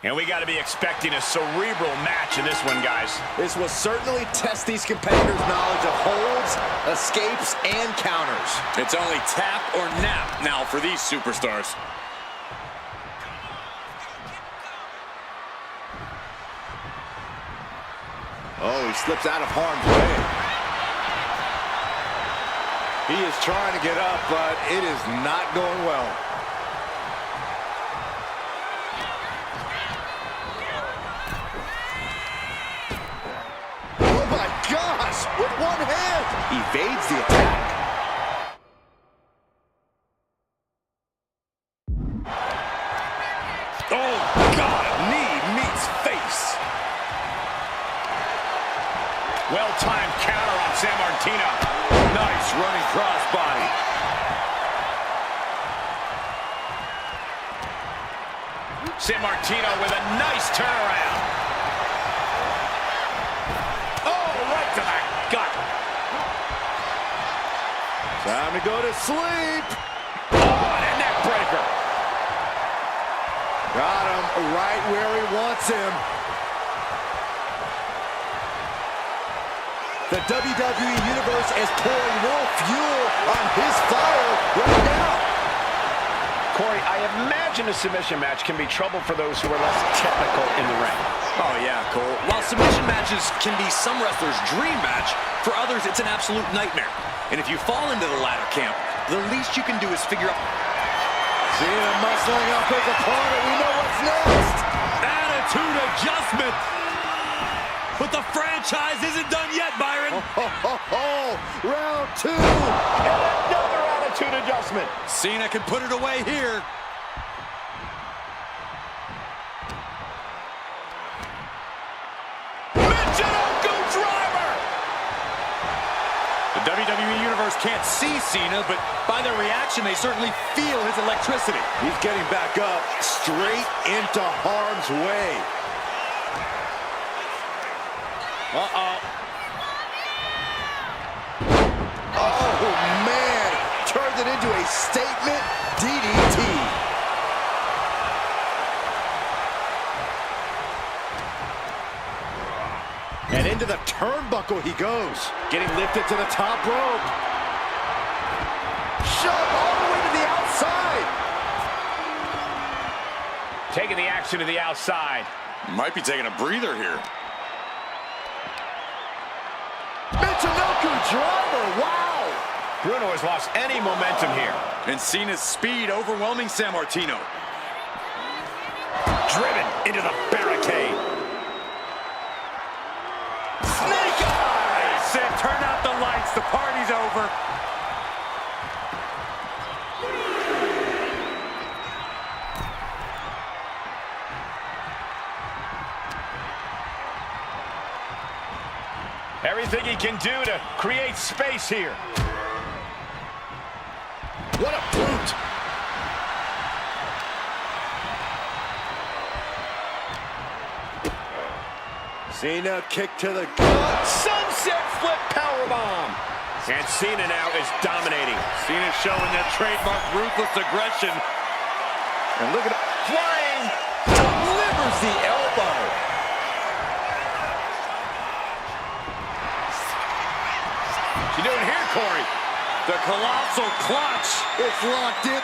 And we got to be expecting a cerebral match in this one, guys. This will certainly test these competitors' knowledge of holds, escapes, and counters. It's only tap or nap now for these superstars. Oh, he slips out of harm's way. He is trying to get up, but it is not going well. With one hand, evades the attack. Oh, God, knee meets face. Well-timed counter on Sammartino. Nice running crossbody. Sammartino with a nice turnaround. To the gut. Time to go to sleep. Oh, and a neck breaker. Got him right where he wants him. The WWE Universe is pouring more fuel on his fire right now. Corey, I imagine a submission match can be trouble for those who are less technical in the ring. Oh, yeah, Cole. While submission matches can be some wrestlers' dream match, for others, it's an absolute nightmare. And if you fall into the latter camp, the least you can do is figure out... Cena muscling up his opponent. We know what's next. Attitude adjustment. But the franchise isn't done yet, Byron. Round two. And another attitude adjustment. Cena can put it away here. The WWE Universe can't see Cena, but by their reaction, they certainly feel his electricity. He's getting back up, straight into harm's way. Uh-oh. Oh, man. Turned it into a statement DDT. And into the turnbuckle he goes. Getting lifted to the top rope. Shove all the way to the outside. Taking the action to the outside. Might be taking a breather here. Michinoku driver, wow. Bruno has lost any momentum here. And Cena's speed overwhelming Sammartino. Driven into the barricade. Snake eyes! Said, turn out the lights, the party's over. Everything he can do to create space here. What a brute. Cena kick to the gut. Sunset flip powerbomb. And Cena now is dominating. Cena's showing that trademark ruthless aggression. And look at it. Flying. Delivers the elbow. What's he doing here, Corey? The colossal clutch. It's locked in.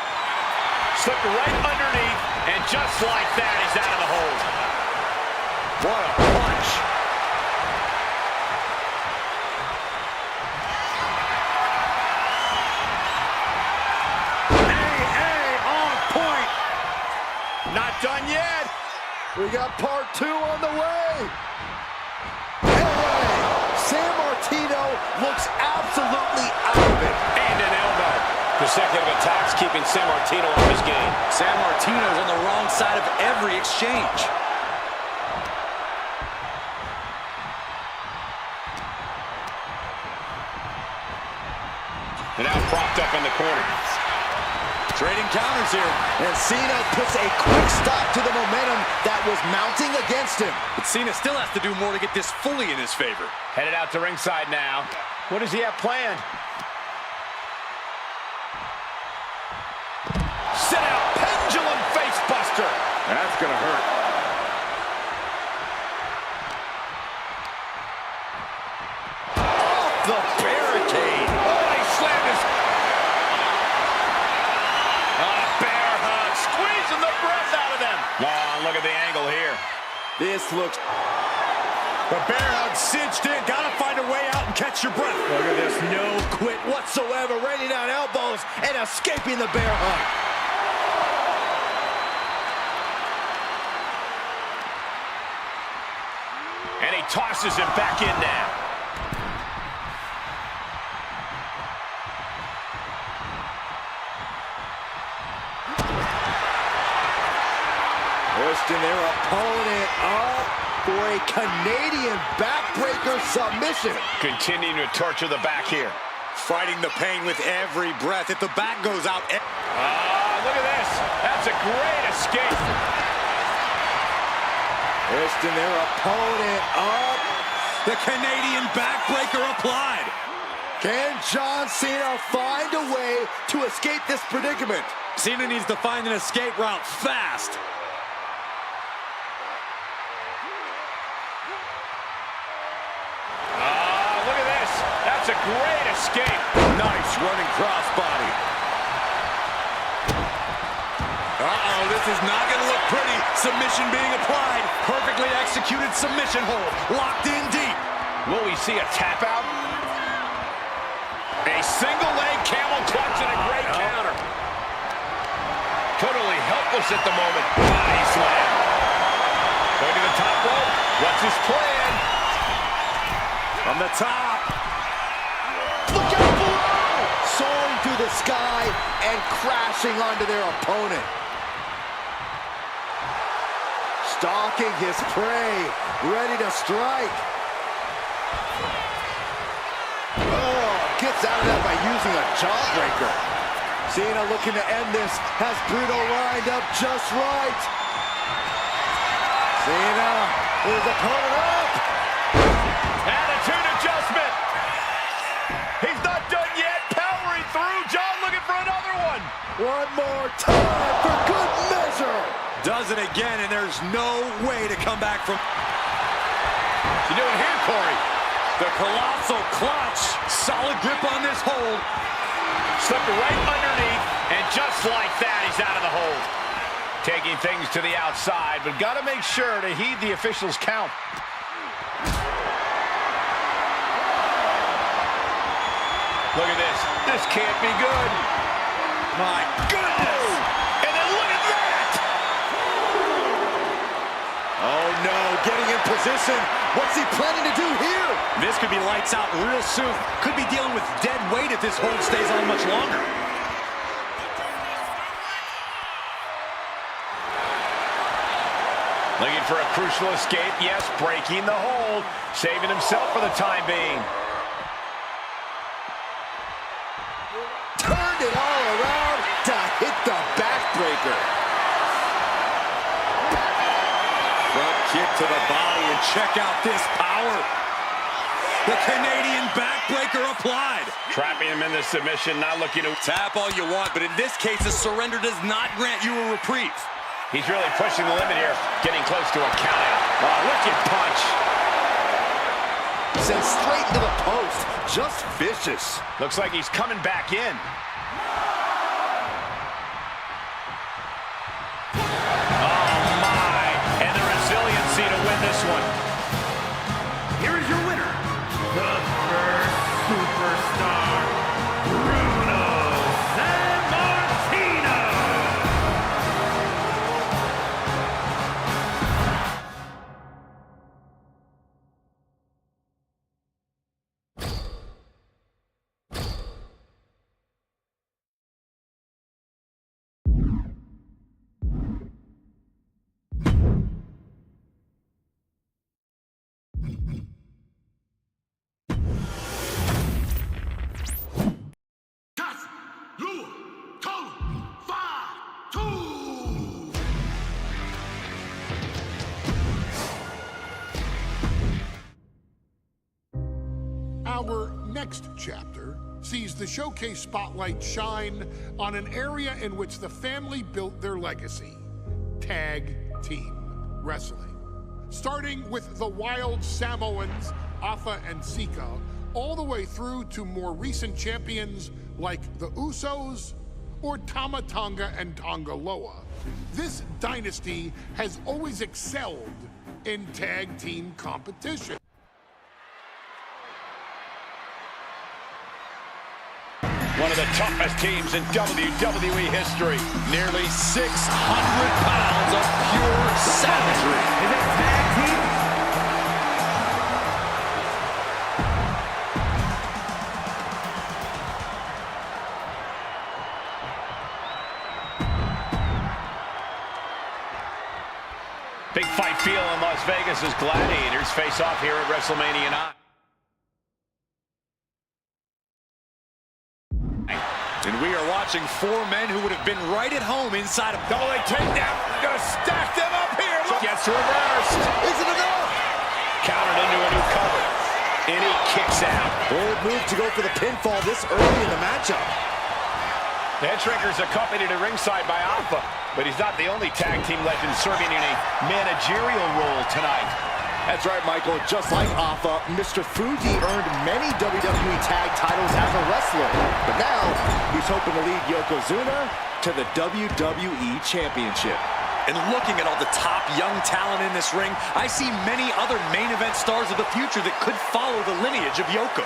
Slipped right underneath, and just like that, he's out of the hold. What a punch. On point. Not done yet. We got part two on the way. Anyway, Sammartino looks absolutely out of it. And an elbow. Consecutive attacks keeping Sammartino off his game. Sammartino's on the wrong side of every exchange. And now propped up in the corner. Trading counters here. And Cena puts a quick stop to the momentum that was mounting against him. But Cena still has to do more to get this fully in his favor. Headed out to ringside now. What does he have planned? Sit out, pendulum face buster. That's gonna hurt. Off the barricade. Oh, he slammed his... bear hug, squeezing the breath out of them. Oh, look at the angle here. This looks... The bear hug cinched in. Gotta find a way out and catch your breath. Look at this, no quit whatsoever. Raining down elbows and escaping the bear hug. And he tosses him back in now. Pushing their opponent up for a Canadian backbreaker submission. Continuing to torture the back here. Fighting the pain with every breath. If the back goes out... Look at this. That's a great escape. Pushing their opponent up. The Canadian backbreaker applied. Can John Cena find a way to escape this predicament? Cena needs to find an escape route fast. Look at this. That's a great escape. Nice running crossbody. This is not going to look pretty. Submission being applied. Perfectly executed submission hold. Locked in deep. Will we see a tap out? A single leg camel clutch and a great counter. Totally helpless at the moment. Body slam. Going to the top rope. What's his plan? From the top. Look out below! Soaring through the sky and crashing onto their opponent. Stalking his prey, ready to strike. Oh, gets out of that by using a jawbreaker. Cena looking to end this, has Bruno lined up just right. Cena, his opponent up. Attitude adjustment. He's not done yet. Powering through. John looking for another one. One more time for good measure. Does it again, and there's no way to come back from... What's he doing here, Corey? The colossal clutch. Solid grip on this hold. Slipped right underneath, and just like that, he's out of the hold. Taking things to the outside, but got to make sure to heed the officials' count. Look at this. This can't be good. My goodness! And then look at that! Oh no, getting in position. What's he planning to do here? This could be lights out real soon. Could be dealing with dead weight if this hold stays on much longer. Looking for a crucial escape. Yes, breaking the hold. Saving himself for the time being. Turned it all around to hit the backbreaker. Front kick to the body, and check out this power. The Canadian backbreaker applied. Trapping him in the submission, not looking to... Tap all you want, but in this case, a surrender does not grant you a reprieve. He's really pushing the limit here, getting close to a countout. Oh, wicked punch. Sent straight into the post. Just vicious. Looks like he's coming back in. Oh, my. And the resiliency to win this one. Here is your winner, the first superstar, Bruno Sammartino. Our next chapter sees the showcase spotlight shine on an area in which the family built their legacy: tag team wrestling. Starting with the wild Samoans, Afa and Sika, all the way through to more recent champions like the Usos or Tama Tonga and Tonga Loa. This dynasty has always excelled in tag team competition. One of the toughest teams in WWE history. Nearly 600 pounds of pure savagery. Is it tag team? Big fight feel in Las Vegas as Gladiators face off here at WrestleMania 9. And we are watching four men who would have been right at home inside of... Double leg takedown. Gonna stack them up here. Look. Gets reversed. Is it enough? Countered into a new cover. And he kicks out. Bold move to go for the pinfall this early in the matchup. The headshrinker's accompanied at ringside by Alpha, but he's not the only tag team legend serving in a managerial role tonight. That's right, Michael. Just like Afa, Mr. Fuji earned many WWE tag titles as a wrestler. But now, he's hoping to lead Yokozuna to the WWE Championship. And looking at all the top young talent in this ring, I see many other main event stars of the future that could follow the lineage of Yoko.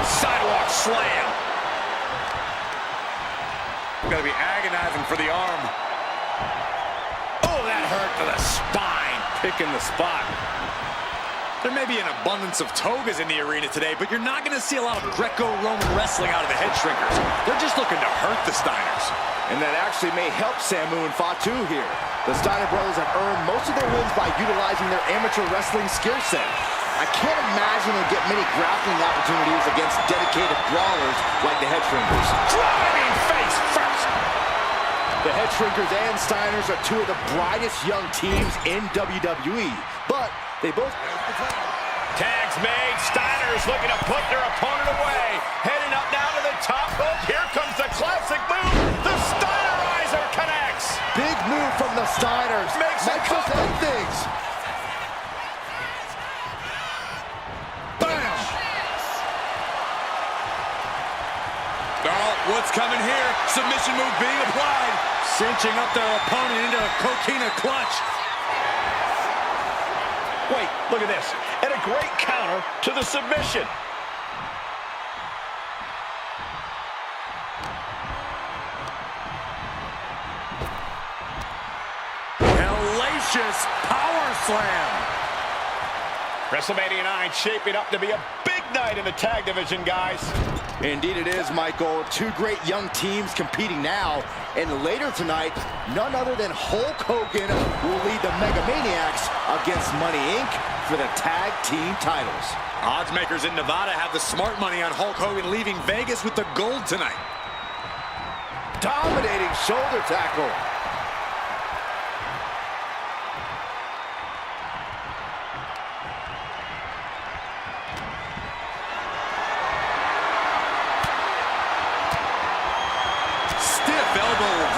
sidewalk slam. Gotta be agonizing for the arm. Oh, that hurt to the spine. Picking the spot. There may be an abundance of togas in the arena today, but you're not going to see a lot of Greco-Roman wrestling out of the head shrinkers. They're just looking to hurt the Steiners. And that actually may help Samu and Fatu here. The Steiner brothers have earned most of their wins by utilizing their amateur wrestling skill set. I can't imagine they'll get many grappling opportunities against dedicated brawlers like the head shrinkers. Driving face first. The head shrinkers and Steiners are two of the brightest young teams in WWE, but they both... Tags made. Steiners looking to put their opponent away. Heading up now to the top rope. Here comes the classic move. The Steinerizer connects. Big move from the Steiners. Makes it just end things. Bam! Oh, what's coming here? Submission move being applied. Cinching up their opponent into a coquina clutch. Wait, look at this. And a great counter to the submission. Hellacious power slam. WrestleMania 9 shaping up to be a big night in the tag division, guys. Indeed it is, Michael. Two great young teams competing now. And later tonight, none other than Hulk Hogan will lead the Mega Maniacs against Money Inc. for the tag team titles. Odds makers in Nevada have the smart money on Hulk Hogan leaving Vegas with the gold tonight. Dominating shoulder tackle.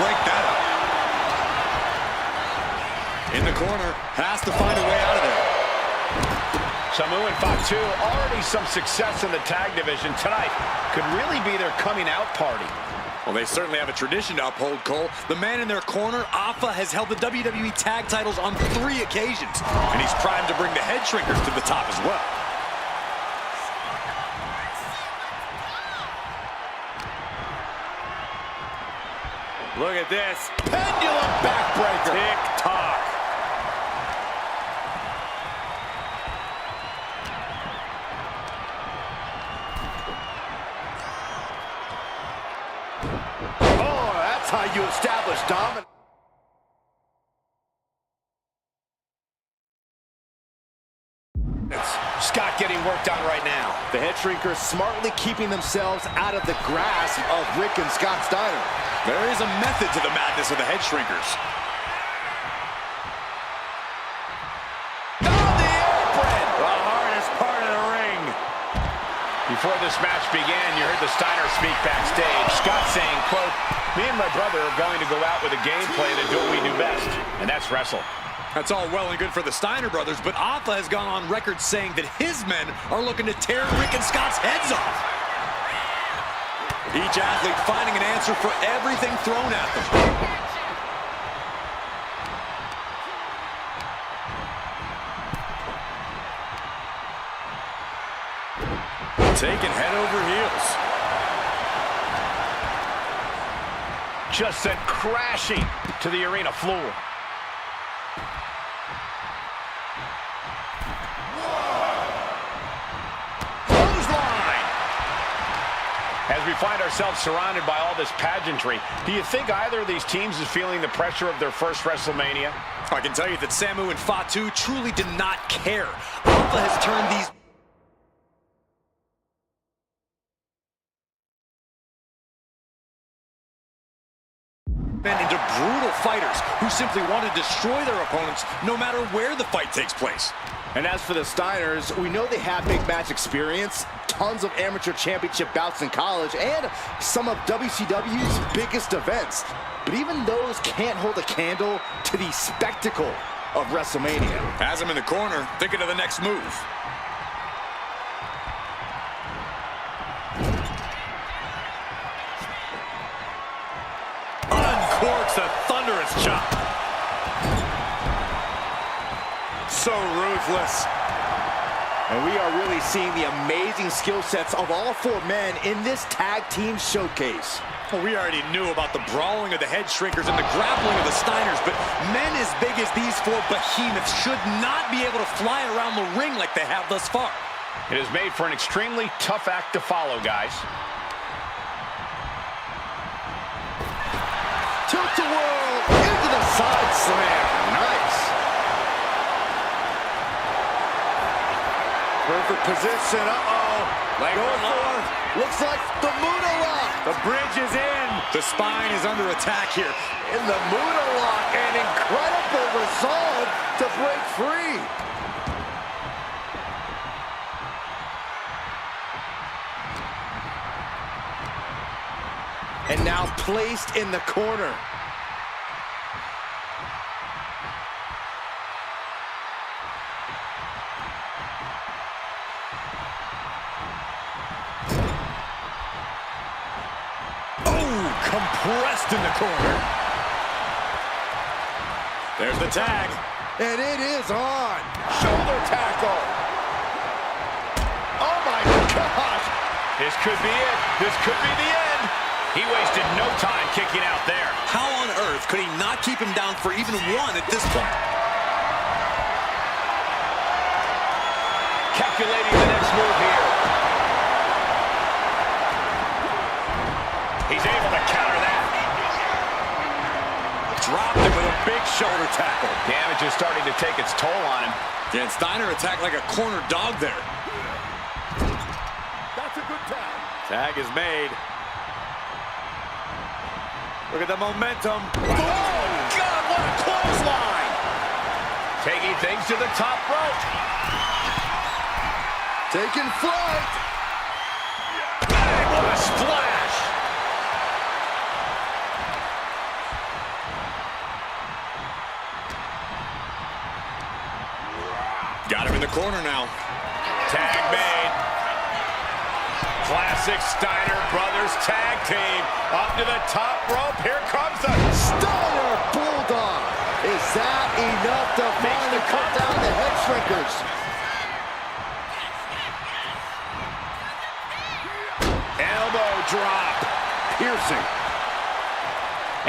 Break that up. In the corner, has to find a way out of there. Samu and Fatu, already some success in the tag division tonight. Could really be their coming out party. Well, they certainly have a tradition to uphold, Cole. The man in their corner, Alpha, has held the WWE tag titles on 3 occasions. And he's primed to bring the head shrinkers to the top as well. Look at this. Pendulum backbreaker. Tick-tock. Oh, that's how you establish dominance. Scott getting worked on right now. The head shrinkers smartly keeping themselves out of the grasp of Rick and Scott Steiner. There is a method to the madness of the head shrinkers. On the apron! The hardest part of the ring. Before this match began, you heard the Steiner speak backstage. Scott saying, quote, "Me and my brother are going to go out with a game plan to do what we do best, and that's wrestle." That's all well and good for the Steiner brothers, but Alpha has gone on record saying that his men are looking to tear Rick and Scott's heads off. Each athlete finding an answer for everything thrown at them. Taken head over heels. Just sent crashing to the arena floor. As we find ourselves surrounded by all this pageantry, do you think either of these teams is feeling the pressure of their first WrestleMania? I can tell you that Samu and Fatu truly did not care. Alpha has turned these men into brutal fighters who simply want to destroy their opponents no matter where the fight takes place. And as for the Steiners, we know they have big match experience, tons of amateur championship bouts in college, and some of WCW's biggest events. But even those can't hold a candle to the spectacle of WrestleMania. Has him in the corner, thinking of the next move. Uncorks a thunderous chop. So ruthless. And we are really seeing the amazing skill sets of all four men in this tag team showcase. Well, we already knew about the brawling of the head shrinkers and the grappling of the Steiners, but men as big as these four behemoths should not be able to fly around the ring like they have thus far. It is made for an extremely tough act to follow, guys. Tilt-a-whirl into the side slam. Nice. Perfect position. Going for it. Looks like the Muda lock. The bridge is in. The spine is under attack here. In the Muda lock. An incredible resolve to break free. And now placed in the corner. Compressed in the corner. There's the tag. And it is on. Shoulder tackle. Oh my gosh. This could be it. This could be the end. He wasted no time kicking out there. How on earth could he not keep him down for even one at this point? Calculating the next move here. He's able to counter that. Dropped him with a big shoulder tackle. Damage is starting to take its toll on him. Dan Steiner attacked like a corner dog there. That's a good tag. Tag is made. Look at the momentum. Oh, God, what a clothesline! Taking things to the top rope. Taking flight. Bang, what a splash! Got him in the corner now. Tag made. Classic Steiner Brothers tag team. Up to the top rope. Here comes the Steiner Bulldog. Is that enough to finally cut down the head shrinkers? elbow drop. Piercing.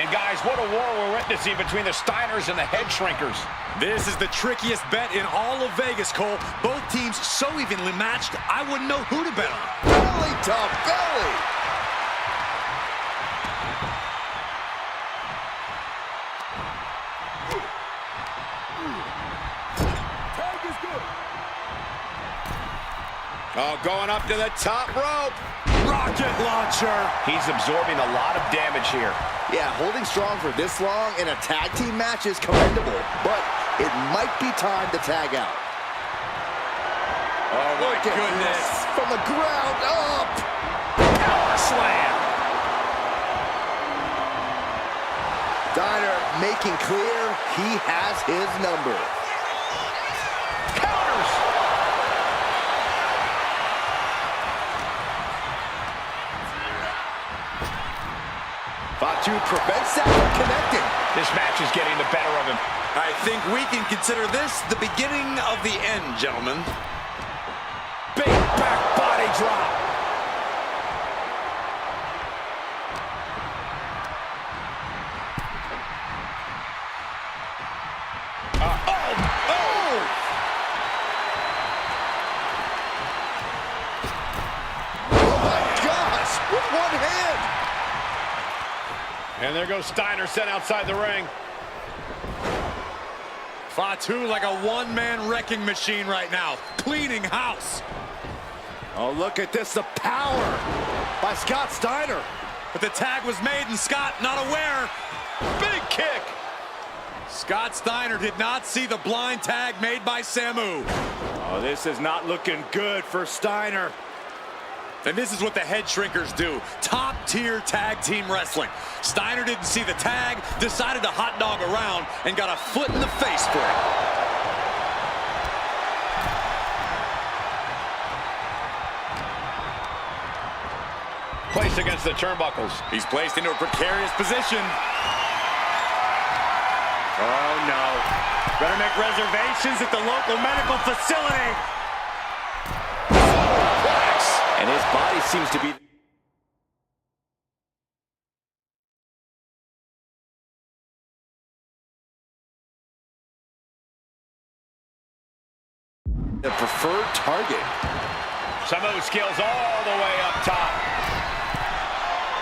And guys, what a war we're witnessing between the Steiners and the head shrinkers. This is the trickiest bet in all of Vegas, Cole. Both teams so evenly matched, I wouldn't know who to bet on. Belly to belly. Tag is good. Oh, going up to the top rope. Rocket launcher. He's absorbing a lot of damage here. Yeah, holding strong for this long in a tag team match is commendable, but it might be time to tag out. Oh, my goodness. From the ground up. Power slam. Steiner making clear he has his number. Counters. Fatu prevents that from connecting. This match is getting the better of him. I think we can consider this the beginning of the end, gentlemen. Big back body drop. Oh my gosh, with one hand. And there goes Steiner sent outside the ring. Fatu like a one-man wrecking machine right now, cleaning house. Oh, look at this, the power by Scott Steiner. But the tag was made and Scott not aware. Big kick. Scott Steiner did not see the blind tag made by Samu. Oh, this is not looking good for Steiner. And this is what the head shrinkers do. Top-tier tag team wrestling. Steiner didn't see the tag, decided to hot dog around, and got a foot in the face for it. Placed against the turnbuckles. He's placed into a precarious position. Oh, no. Better make reservations at the local medical facility. And his body seems to be... the preferred target. Some of those skills all the way up top.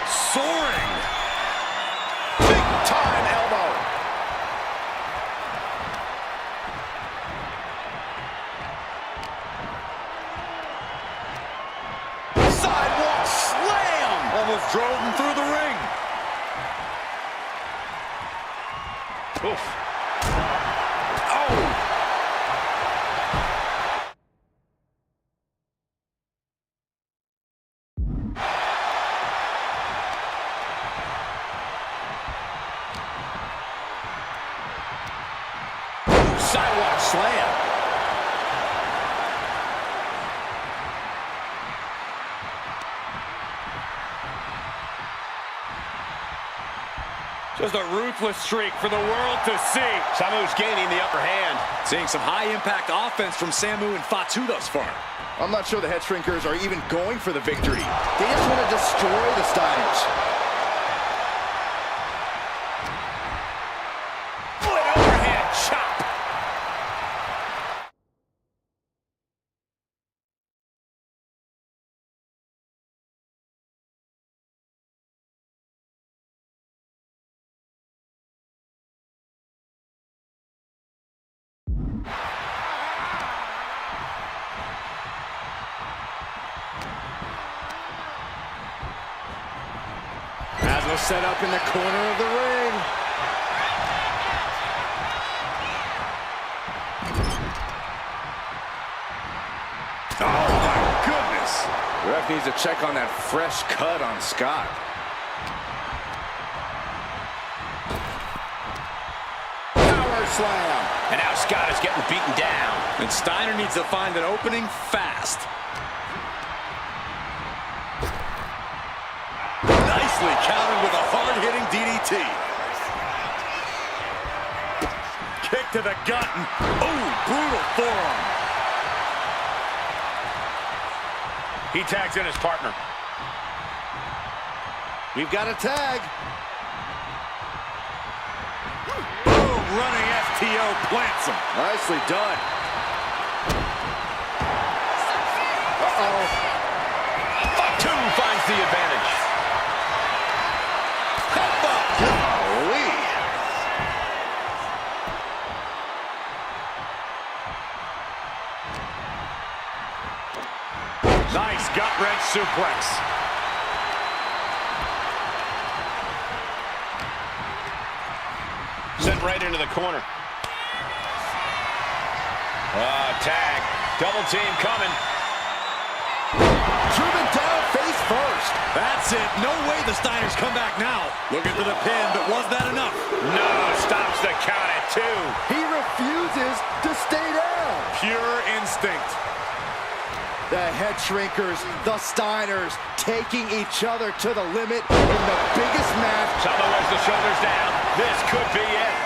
Soaring. Big time elbow. Sidewalk slam. Almost drove him through the ring. Oof. Oh. Sidewalk slam. Just a ruthless streak for the world to see. Samu's gaining the upper hand. Seeing some high-impact offense from Samu and Fatu thus far. I'm not sure the head shrinkers are even going for the victory. They just want to destroy the Steiners. Oh, an overhead chop. Set up in the corner of the ring. Oh, my goodness. The ref needs to check on that fresh cut on Scott. Power slam. And now Scott is getting beaten down. And Steiner needs to find an opening fast. Nicely countered with a hard-hitting DDT. Kick to the gut. And, oh, brutal forearm. He tags in his partner. We've got a tag. Boom, running FTO plants him. Nicely done. Uh-oh. Fatu finds the advantage. Golly. Nice gut-wrench suplex. Sent right into the corner. Tag. Double team coming. Driven down face first. That's it. No way the Steiners come back now. Looking for the pin, but was that enough? No, stops the count at 2. He refuses to stay down. Pure instinct. The head shrinkers, the Steiners, taking each other to the limit in the biggest match. Samu has the shoulders down. This could be it.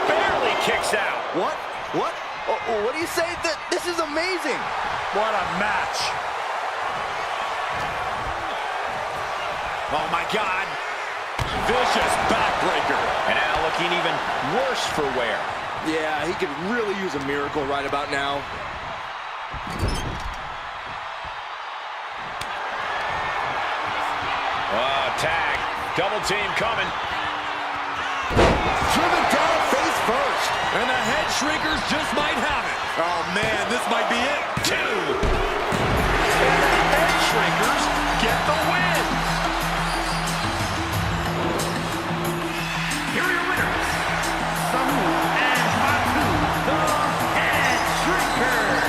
Barely kicks out. What? What? Oh, what do you say? This is amazing. What a match. Oh, my God. Vicious backbreaker. And now looking even worse for wear. Yeah, he could really use a miracle right about now. Tag. Double team coming. Driven down face first. And the head shrinkers just might have it. Oh, man, this might be it. 2. And the head shrinkers get the win. Here are your winners, Samu and Fatu, the Head Shrinkers.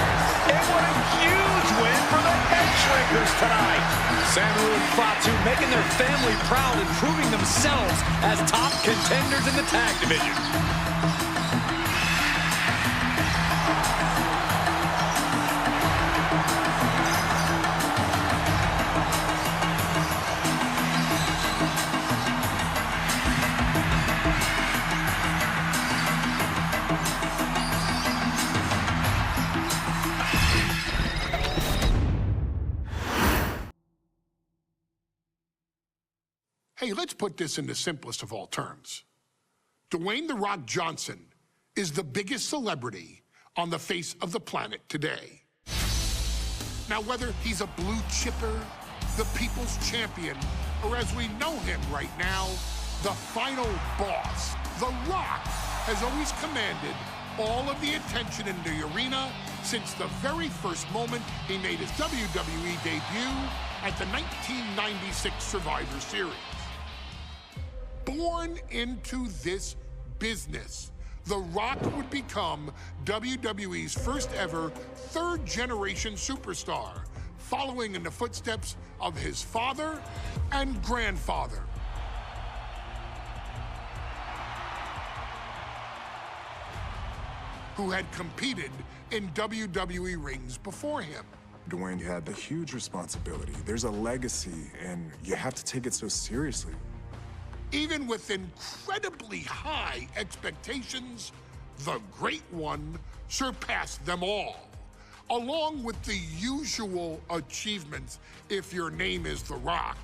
And what a huge win for the head shrinkers tonight. Samu and Fatu making their family proud and proving themselves as top contenders in the tag division. Hey, let's put this in the simplest of all terms. Dwayne "The Rock" Johnson is the biggest celebrity on the face of the planet today. Now, whether he's a blue chipper, the people's champion, or as we know him right now, the final boss, The Rock has always commanded all of the attention in the arena since the very first moment he made his WWE debut at the 1996 Survivor Series. Born into this business, The Rock would become WWE's first ever third-generation superstar, following in the footsteps of his father and grandfather. Who had competed in WWE rings before him. Dwayne, you had a huge responsibility. There's a legacy, and you have to take it so seriously. Even with incredibly high expectations, the Great One surpassed them all, along with the usual achievements if your name is The Rock: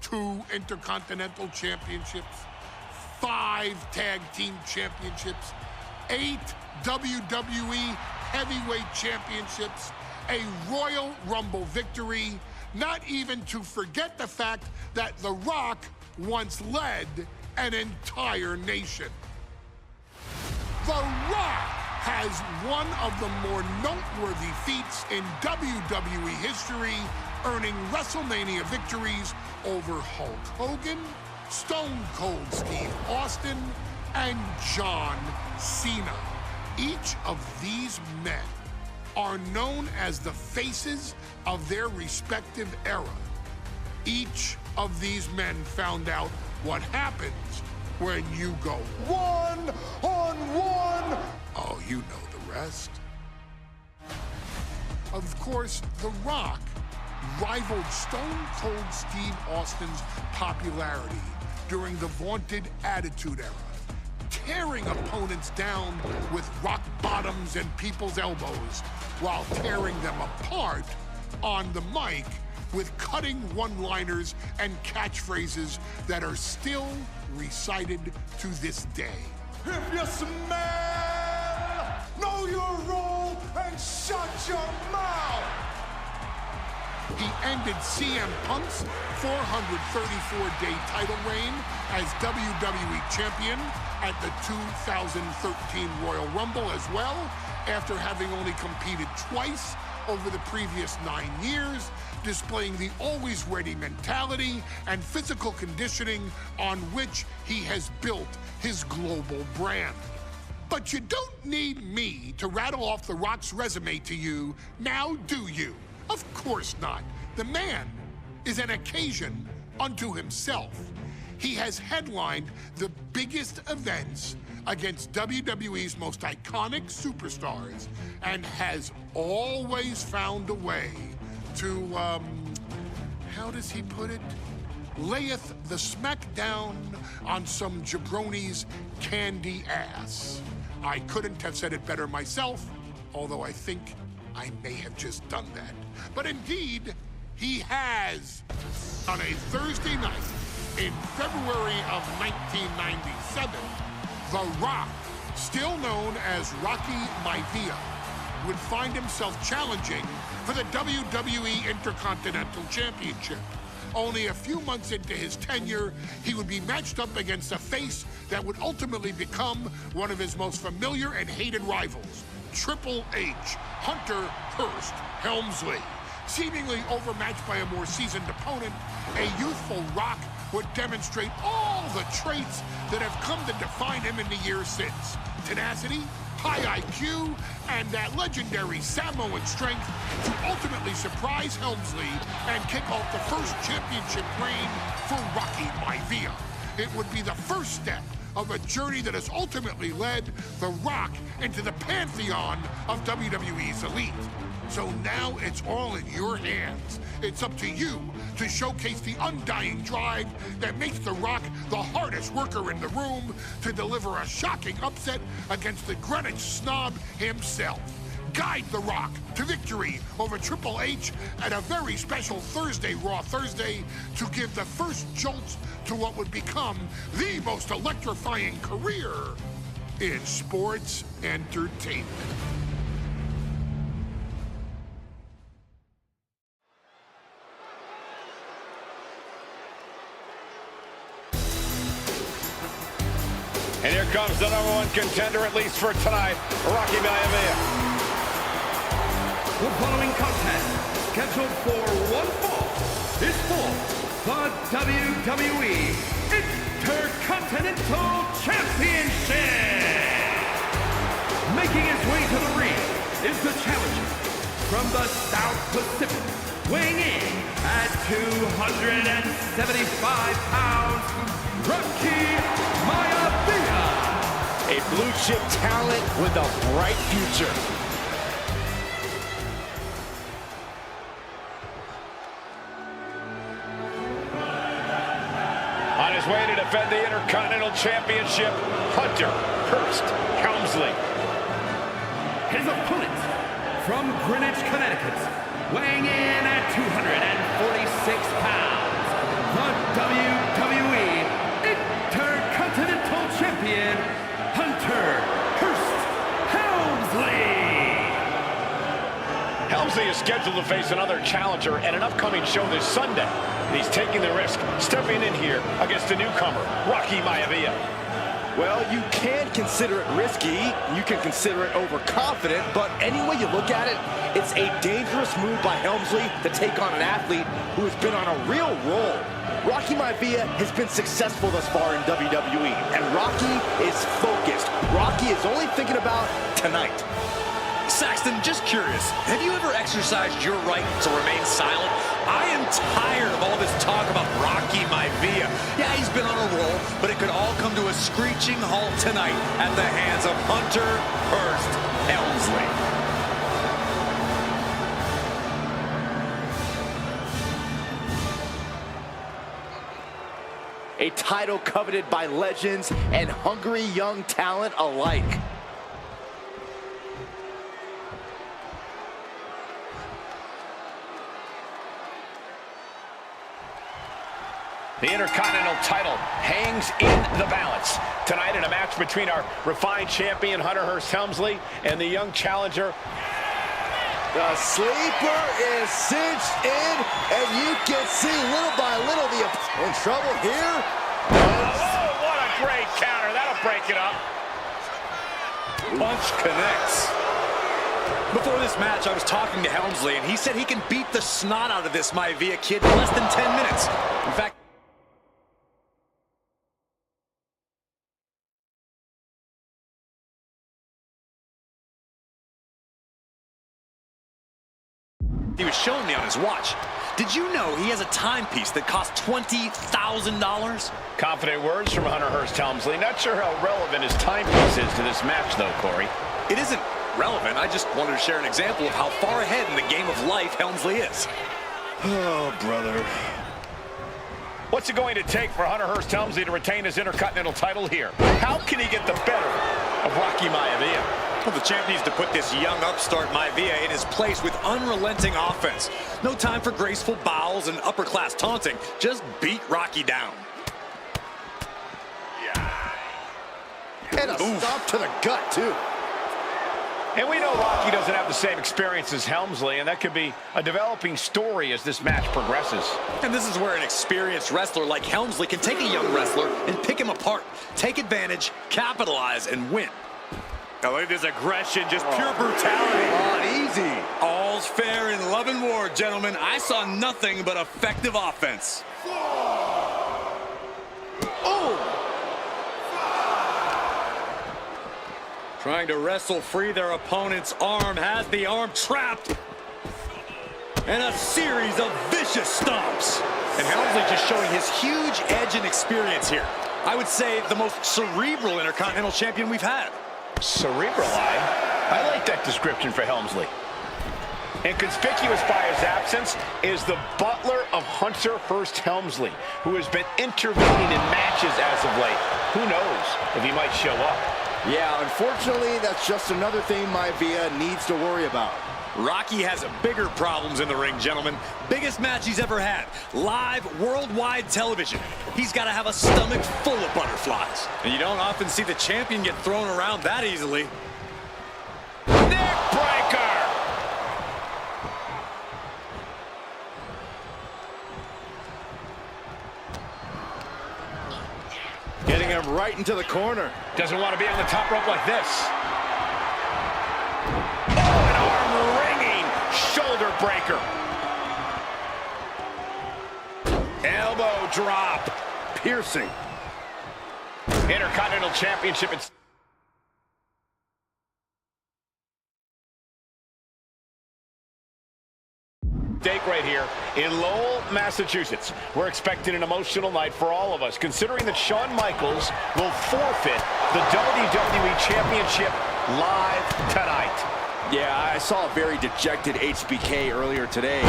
2 Intercontinental Championships, 5 Tag Team Championships, 8 WWE Heavyweight Championships, a Royal Rumble victory, not even to forget the fact that The Rock once led an entire nation. The Rock has one of the more noteworthy feats in WWE history, earning WrestleMania victories over Hulk Hogan, Stone Cold Steve Austin, and John Cena. Each of these men are known as the faces of their respective era. Each of these men found out what happens when you go one-on-one. Oh, you know the rest. Of course, The Rock rivaled Stone Cold Steve Austin's popularity during the vaunted Attitude Era, tearing opponents down with rock bottoms and people's elbows while tearing them apart on the mic with cutting one-liners and catchphrases that are still recited to this day. If you smell, know your role and shut your mouth. He ended CM Punk's 434-day title reign as WWE Champion at the 2013 Royal Rumble as well, after having only competed twice over the previous 9 years, displaying the always-ready mentality and physical conditioning on which he has built his global brand. But you don't need me to rattle off The Rock's resume to you, now do you? Of course not. The man is an occasion unto himself. He has headlined the biggest events against WWE's most iconic superstars and has always found a way to, how does he put it? Layeth the smackdown on some jabroni's candy ass. I couldn't have said it better myself, although I think I may have just done that. But indeed, he has. On a Thursday night in February of 1997, The Rock, still known as Rocky Maivia, would find himself challenging for the WWE Intercontinental Championship. Only a few months into his tenure, he would be matched up against a face that would ultimately become one of his most familiar and hated rivals, Triple H, Hunter Hearst Helmsley. Seemingly overmatched by a more seasoned opponent, a youthful Rock would demonstrate all the traits that have come to define him in the years since. Tenacity, high IQ, and that legendary Samoan strength to ultimately surprise Helmsley and kick off the first championship reign for Rocky Maivia. It would be the first step of a journey that has ultimately led The Rock into the pantheon of WWE's elite. So now it's all in your hands. It's up to you to showcase the undying drive that makes The Rock the hardest worker in the room to deliver a shocking upset against the Greenwich snob himself. guide The Rock to victory over Triple H at a very special Thursday, Raw Thursday, to give the first jolt to what would become the most electrifying career in sports entertainment. And here comes the #1 contender, at least for tonight, Rocky Maivia. The following contest, scheduled for one fall, is for the WWE Intercontinental Championship. Making his way to the ring is the challenger from the South Pacific, weighing in at 275 pounds, Rocky Maivia. A blue chip talent with a bright future. On his way to defend the Intercontinental Championship, Hunter Hearst Helmsley. His opponent from Greenwich, Connecticut, weighing in at 246 pounds, the WWE Intercontinental Champion, Hunter Hearst Helmsley. Helmsley is scheduled to face another challenger at an upcoming show this Sunday. And he's taking the risk, stepping in here against a newcomer, Rocky Maivia. Well, you can consider it risky, you can consider it overconfident, but any way you look at it, it's a dangerous move by Helmsley to take on an athlete who has been on a real roll. Rocky Maivia has been successful thus far in WWE, and Rocky is focused. Rocky is only thinking about tonight. Saxton, just curious, have you ever exercised your right to remain silent? I am tired of all this talk about Rocky Maivia. Yeah, he's been on a roll, but it could all come to a screeching halt tonight at the hands of Hunter Hearst Helmsley. A title coveted by legends and hungry young talent alike. The Intercontinental title hangs in the balance. Tonight in a match between our refined champion, Hunter Hearst Helmsley, and the young challenger. The sleeper is cinched in, and you can see little by little the in trouble here. Oh, what a great counter. That'll break it up. Punch connects. Before this match, I was talking to Helmsley, and he said he can beat the snot out of this Maivia kid in less than 10 minutes. In fact, he was showing me on his watch. Did you know he has a timepiece that costs $20,000? Confident words from Hunter Hearst Helmsley. Not sure how relevant his timepiece is to this match, though, Corey. It isn't relevant. I just wanted to share an example of how far ahead in the game of life Helmsley is. Oh, brother. What's it going to take for Hunter Hearst Helmsley to retain his Intercontinental title here? How can he get the better of Rocky Maivia? Well, the champ needs to put this young upstart Maivia in his place with unrelenting offense. No time for graceful bows and upper-class taunting. Just beat Rocky down. And a stomp to the gut, too. And we know Rocky doesn't have the same experience as Helmsley, and that could be a developing story as this match progresses. And this is where an experienced wrestler like Helmsley can take a young wrestler and pick him apart, take advantage, capitalize, and win. Now look at this aggression, just pure brutality. Not easy. All's fair in love and war, gentlemen. I saw nothing but effective offense. Oh! Trying to wrestle free their opponent's arm, has the arm trapped. And a series of vicious stomps. And Helmsley just showing his huge edge and experience here. I would say the most cerebral Intercontinental Champion we've had. Cerebral, I like that description for Helmsley. And conspicuous by his absence is the butler of Hunter Hearst Helmsley, who has been intervening in matches as of late. Who knows if he might show up? Yeah, unfortunately, that's just another thing Maivia needs to worry about. Rocky has bigger problems in the ring, gentlemen. Biggest match he's ever had. Live, worldwide television. He's got to have a stomach full of butterflies. And you don't often see the champion get thrown around that easily. Neck breaker! Getting him right into the corner. Doesn't want to be on the top rope like this. Oh, an arm-wringing shoulder breaker. Elbow drop. Piercing. Intercontinental Championship. Stake right here in Lowell, Massachusetts. We're expecting an emotional night for all of us, considering that Shawn Michaels will forfeit the WWE Championship live tonight. Yeah, I saw a very dejected HBK earlier today.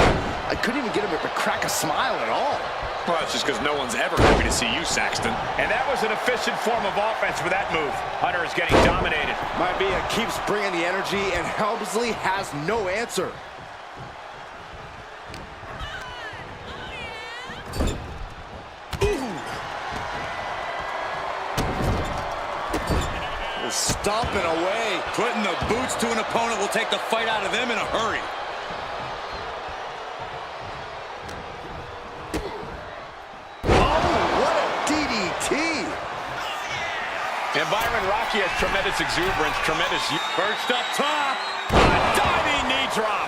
I couldn't even get him to crack a smile at all. Well, that's just because no one's ever happy to see you, Saxton. And that was an efficient form of offense with that move. Hunter is getting dominated. Maivia keeps bringing the energy, and Helmsley has no answer. Stomping away. Putting the boots to an opponent will take the fight out of them in a hurry. Oh, what a DDT. And Byron, Rocky has tremendous exuberance, tremendous... Perched up top. A diving knee drop.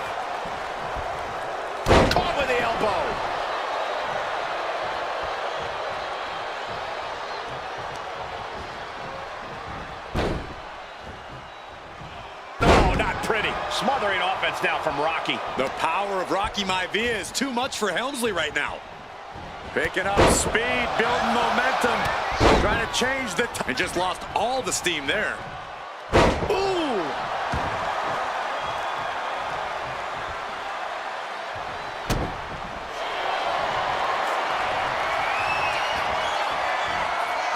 Caught with the elbow. Pretty. Smothering offense now from Rocky. The power of Rocky Maivia is too much for Helmsley right now. Picking up speed, building momentum. Trying to change the... And just lost all the steam there. Ooh!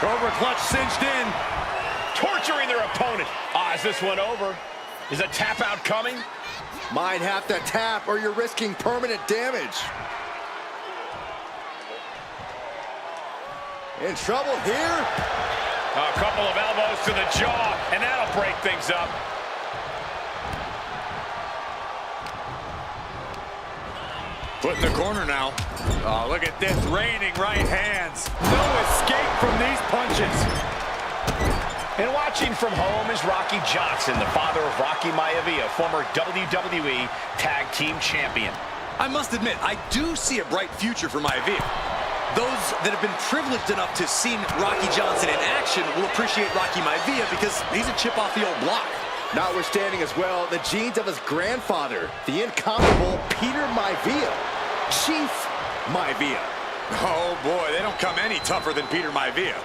Cobra clutch cinched in. Torturing their opponent. Ah, is this one over? Is a tap out coming? Might have to tap or you're risking permanent damage. In trouble here. A couple of elbows to the jaw, and that'll break things up. Foot in the corner now. Oh, look at this, raining right hands. No escape from these punches. And watching from home is Rocky Johnson, the father of Rocky Maivia, former WWE Tag Team Champion. I must admit, I do see a bright future for Maivia. Those that have been privileged enough to see Rocky Johnson in action will appreciate Rocky Maivia because he's a chip off the old block. Notwithstanding as well, the genes of his grandfather, the incomparable Peter Maivia, Chief Maivia. Oh boy, they don't come any tougher than Peter Maivia.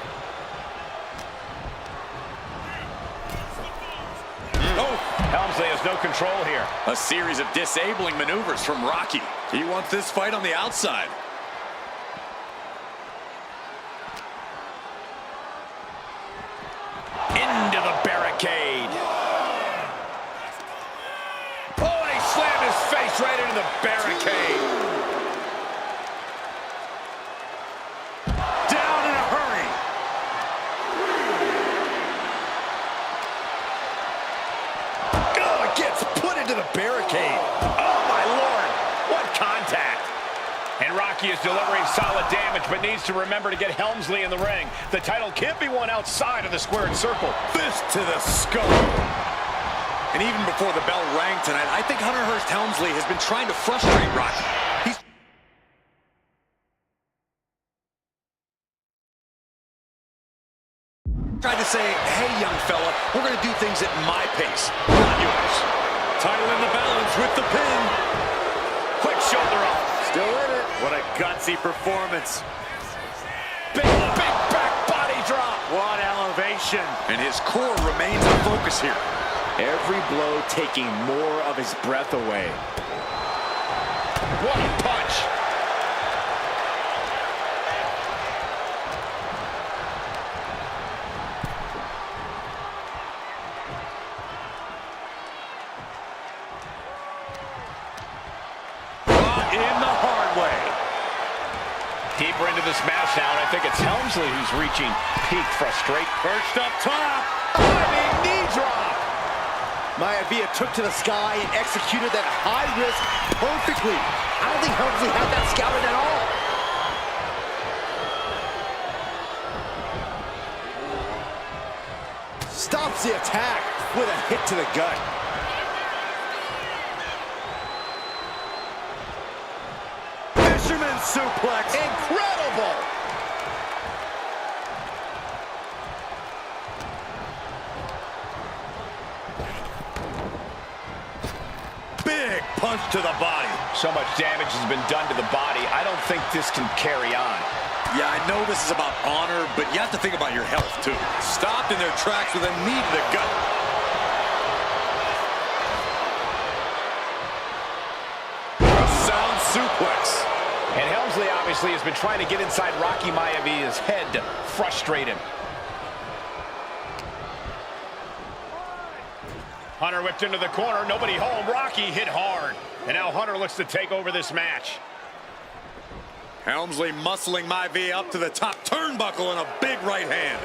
Oh, Helmsley has no control here. A series of disabling maneuvers from Rocky. He wants this fight on the outside. Into the barricade. Oh, and he slammed his face right into the barricade. Down in a hurry. Oh, it gets put into the barricade. Oh, my Lord. What contact. And Rocky is delivering solid damage, but needs to remember to get Helmsley in the ring. The title can't be won outside of the squared circle. Fist to the skull. And even before the bell rang tonight, I think Hunter Hearst Helmsley has been trying to frustrate Rocky. He's tried to say, hey, young fella, we're going to do things at my pace, not yours. Title in the balance with the pin. Quick shoulder up. Still in it. What a gutsy performance. Big back body drop. What elevation. And his core remains the focus here. Every blow taking more of his breath away. What a punch. this match now, and I think it's Helmsley who's reaching peak frustration. Perched up top. Knee drop. Maivia took to the sky and executed that high risk perfectly. I don't think Helmsley had that scouted at all. Stops the attack with a hit to the gut. Fisherman suplex. Incredible. Big punch to the body. So much damage has been done to the body. I don't think this can carry on. Yeah, I know this is about honor, but you have to think about your health, too. Stopped in their tracks with a knee to the gut. A sound suplex. And Helmsley obviously has been trying to get inside Rocky Maivia's head to frustrate him. Hunter whipped into the corner, nobody home. Rocky hit hard. And now Hunter looks to take over this match. Helmsley muscling Maivia up to the top turnbuckle and a big right hand.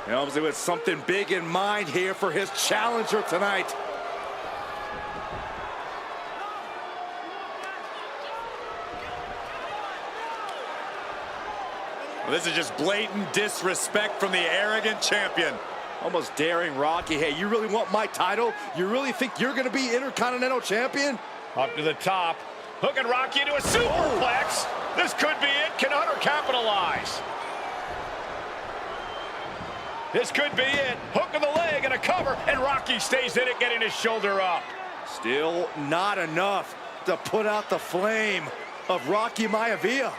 Helmsley with something big in mind here for his challenger tonight. Well, this is just blatant disrespect from the arrogant champion. Almost daring Rocky. Hey, you really want my title? You really think you're going to be Intercontinental Champion? Up to the top. Hooking Rocky into a superplex. This could be it. Can Hunter capitalize? This could be it. Hook of the leg and a cover, and Rocky stays in it, getting his shoulder up. Still not enough to put out the flame of Rocky Maivia.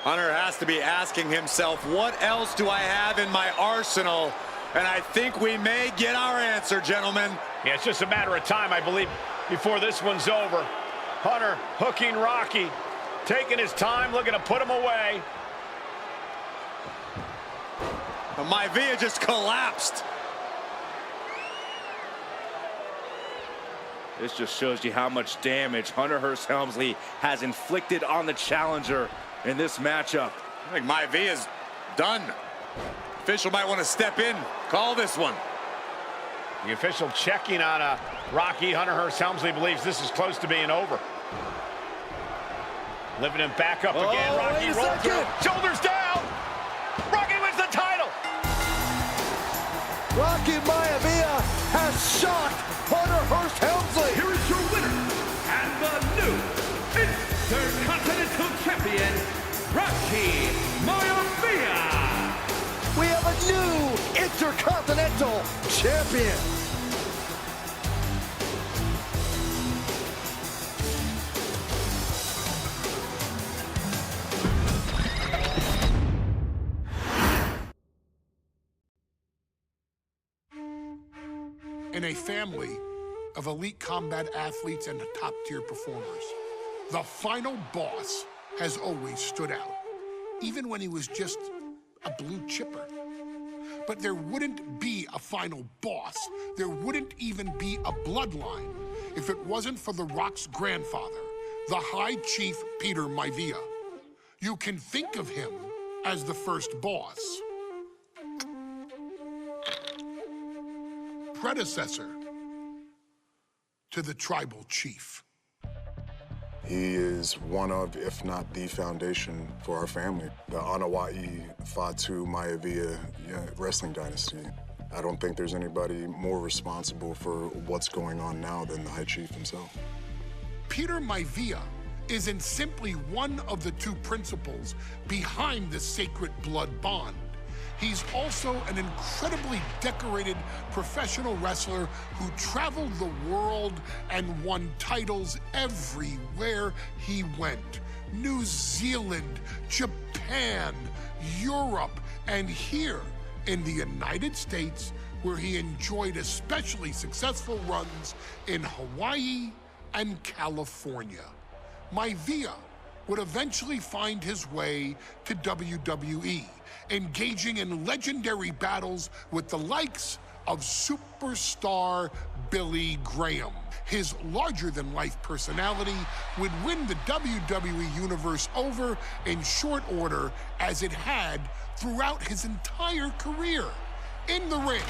Hunter has to be asking himself, what else do I have in my arsenal? And I think we may get our answer, gentlemen. Yeah, it's just a matter of time, I believe, before this one's over. Hunter hooking Rocky, taking his time, looking to put him away. Maivia just collapsed. This just shows you how much damage Hunter Hearst Helmsley has inflicted on the challenger in this matchup. I think Maivia's done. Official might want to step in, call this one. The official checking on Rocky. Hunter Hearst Helmsley believes this is close to being over. Lifting him back up again. Rocky rolls through. Shoulders down. Rocky wins the title. Rocky Maivia has shocked Hunter Hearst Helmsley. Here is your winner, and the new Intercontinental Champion, Rocky Maivia. We have a new Intercontinental Champion. In a family of elite combat athletes and top-tier performers, the final boss has always stood out, even when he was just a blue chipper. But there wouldn't be a final boss. There wouldn't even be a bloodline if it wasn't for The Rock's grandfather, the High Chief Peter Maivia. You can think of him as the first boss. Predecessor to the tribal chief. He is one of, if not the foundation for our family. The Anawa'i Fatu Maivia wrestling dynasty. I don't think there's anybody more responsible for what's going on now than the High Chief himself. Peter Maivia isn't simply one of the two principles behind the sacred blood bond. He's also an incredibly decorated professional wrestler who traveled the world and won titles everywhere he went. New Zealand, Japan, Europe, and here in the United States, where he enjoyed especially successful runs in Hawaii and California. Maivia would eventually find his way to WWE, engaging in legendary battles with the likes of superstar Billy Graham. His larger-than-life personality would win the WWE Universe over in short order, as it had throughout his entire career. In the ring,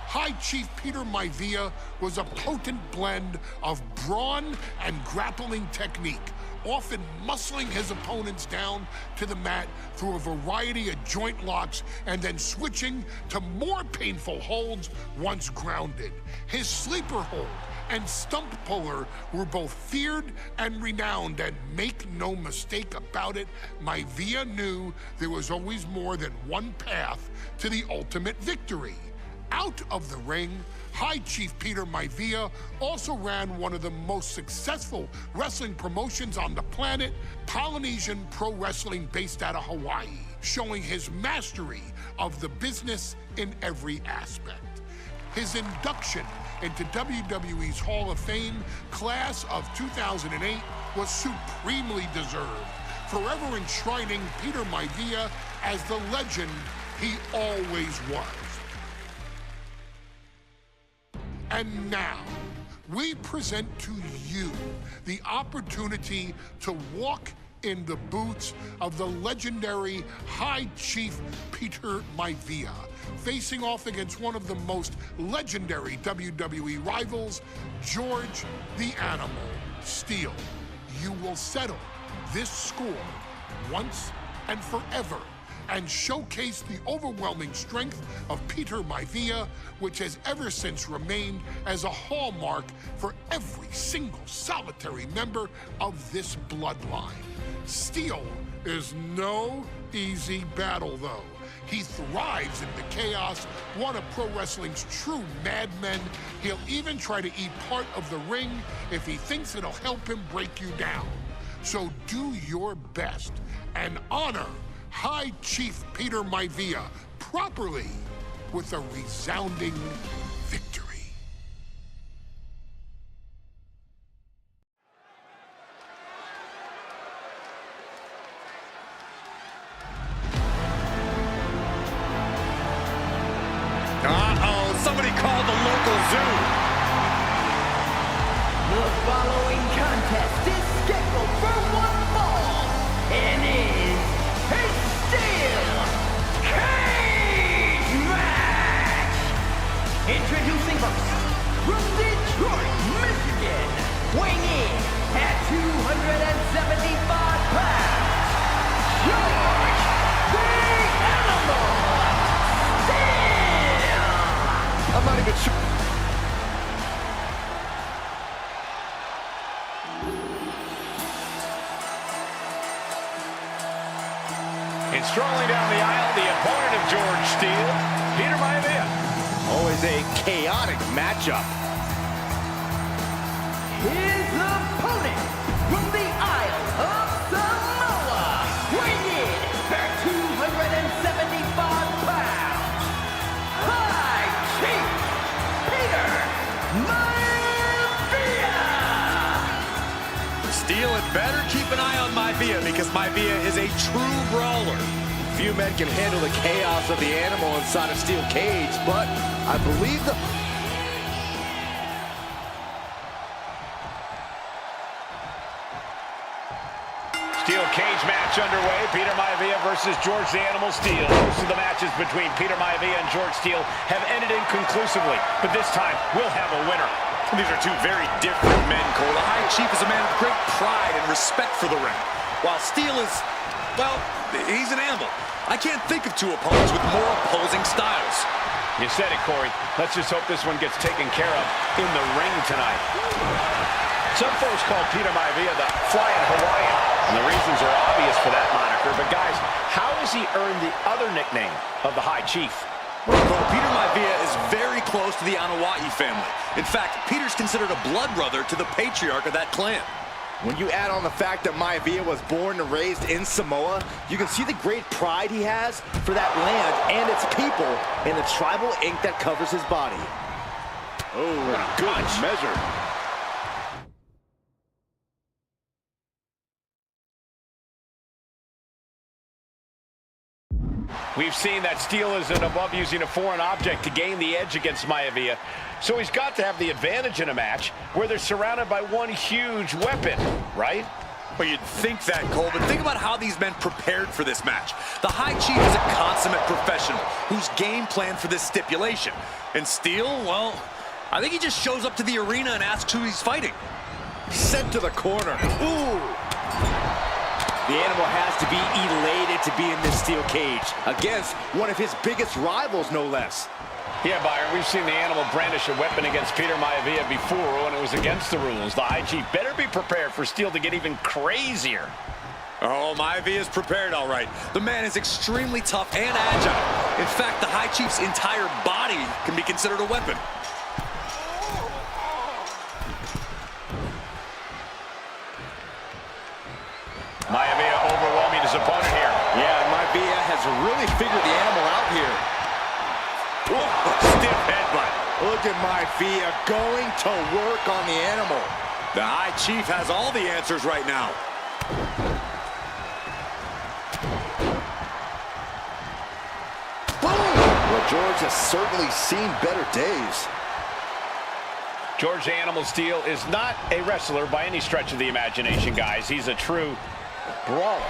High Chief Peter Maivia was a potent blend of brawn and grappling technique, often muscling his opponents down to the mat through a variety of joint locks and then switching to more painful holds once grounded. His sleeper hold and stump puller were both feared and renowned, and make no mistake about it, Maivia knew there was always more than one path to the ultimate victory. Out of the ring, High Chief Peter Maivia also ran one of the most successful wrestling promotions on the planet, Polynesian Pro Wrestling, based out of Hawaii, showing his mastery of the business in every aspect. His induction into WWE's Hall of Fame class of 2008 was supremely deserved, forever enshrining Peter Maivia as the legend he always was. And now, we present to you the opportunity to walk in the boots of the legendary High Chief Peter Maivia, facing off against one of the most legendary WWE rivals, George the Animal Steele. You will settle this score once and forever, and showcase the overwhelming strength of Peter Maivia, which has ever since remained as a hallmark for every single solitary member of this bloodline. Steele is no easy battle, though. He thrives in the chaos, one of pro wrestling's true madmen. He'll even try to eat part of the ring if he thinks it'll help him break you down. So do your best and honor High Chief Peter Maivia properly with a resounding victory. Uh-oh, somebody called the local zoo. The following contest is scheduled for one fall and is a steel cage match. Introducing first, from Detroit, Michigan, weighing in at 275 pounds, George the Animal Steele. I'm not even sure. And strolling down the aisle, the opponent of George Steele, Peter Maivia. Always a chaotic matchup. His opponent from the Isle of Samoa, weighing in at 275 pounds, High Chief Peter Maivia. Steele had better keep an eye on Maivia, because Maivia is a true brawler. Few men can handle the chaos of the animal inside a steel cage, but I believe the... Steel cage match underway. Peter Maivia versus George the Animal Steele. Most of the matches between Peter Maivia and George Steele have ended inconclusively, but this time we'll have a winner. These are two very different men, Cole. The High Chief is a man of great pride and respect for the ring, while Steele is, well, he's an animal. I can't think of two opponents with more opposing styles. You said it, Corey. Let's just hope this one gets taken care of in the ring tonight. Some folks call Peter Maivia the Flying Hawaiian, and the reasons are obvious for that moniker. But guys, how has he earned the other nickname of the High Chief? Well, Cole, Peter Maivia is very close to the Anawa'i family. In fact, Peter's considered a blood brother to the patriarch of that clan. When you add on the fact that Maivia was born and raised in Samoa, you can see the great pride he has for that land and its people in the tribal ink that covers his body. Oh, good measure. We've seen that Steel isn't above using a foreign object to gain the edge against Maivia, so he's got to have the advantage in a match where they're surrounded by one huge weapon, right? Well, you'd think that, Cole, but think about how these men prepared for this match. The High Chief is a consummate professional who's game planned for this stipulation. And Steel, well, I think he just shows up to the arena and asks who he's fighting. Sent to the corner. Ooh! The animal has to be elated to be in this steel cage against one of his biggest rivals, no less. Yeah, Byron, we've seen the animal brandish a weapon against Peter Maivia before when it was against the rules. The High Chief better be prepared for Steel to get even crazier. Oh, Maivia is prepared, all right. The man is extremely tough and agile. In fact, the High Chief's entire body can be considered a weapon. Maivia overwhelming his opponent here. Yeah, Maivia has really figured the animal out here. Whoa, stiff headbutt. Look at Maivia going to work on the animal. The High Chief has all the answers right now. Boom! Well, George has certainly seen better days. George the Animal Steel is not a wrestler by any stretch of the imagination, guys. He's a true brawler.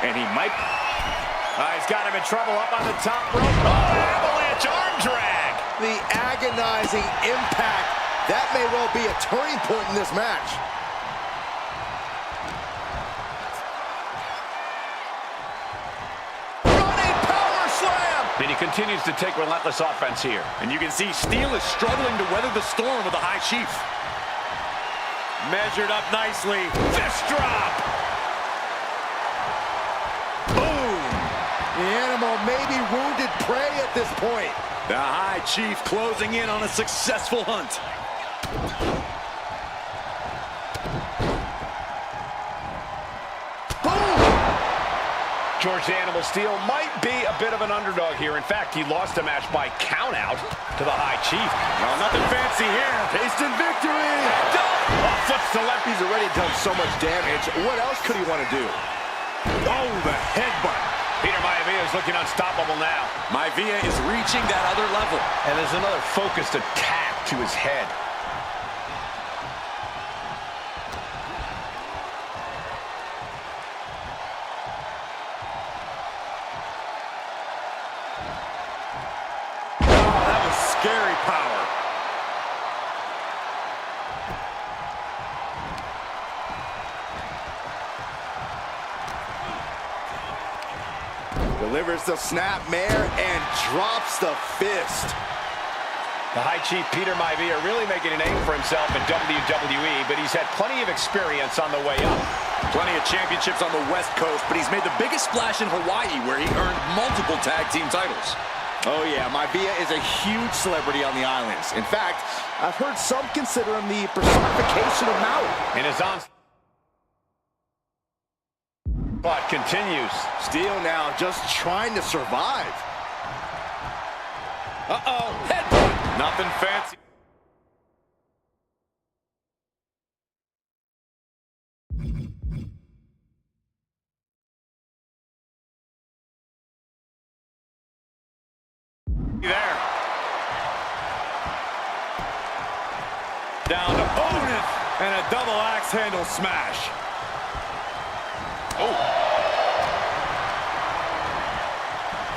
And he might... He's got him in trouble up on the top rope. Oh, avalanche arm drag. The agonizing impact. That may well be a turning point in this match. Running power slam. And he continues to take relentless offense here. And you can see Steel is struggling to weather the storm with the High Chief. Measured up nicely. Fist drop. The animal may be wounded prey at this point. The High Chief closing in on a successful hunt. Boom! George the Animal Steel might be a bit of an underdog here. In fact, he lost a match by countout to the High Chief. Well, nothing fancy here. Instant victory! Flips the left. He's already done so much damage. What else could he want to do? Oh, the headbutt. Peter Maivia is looking unstoppable now. Maivia is reaching that other level. And there's another focused attack to his head. Oh, that was scary power. Delivers the snapmare and drops the fist. The High Chief Peter Maivia really making a name for himself in WWE, but he's had plenty of experience on the way up. Plenty of championships on the West Coast, but he's made the biggest splash in Hawaii, where he earned multiple tag team titles. Oh yeah, Maivia is a huge celebrity on the islands. In fact, I've heard some consider him the personification of Maui. And his onslaught continues. Steel now just trying to survive. Uh-oh, headbutt. Nothing fancy. There. Down to opponent and a double axe handle smash. Oh.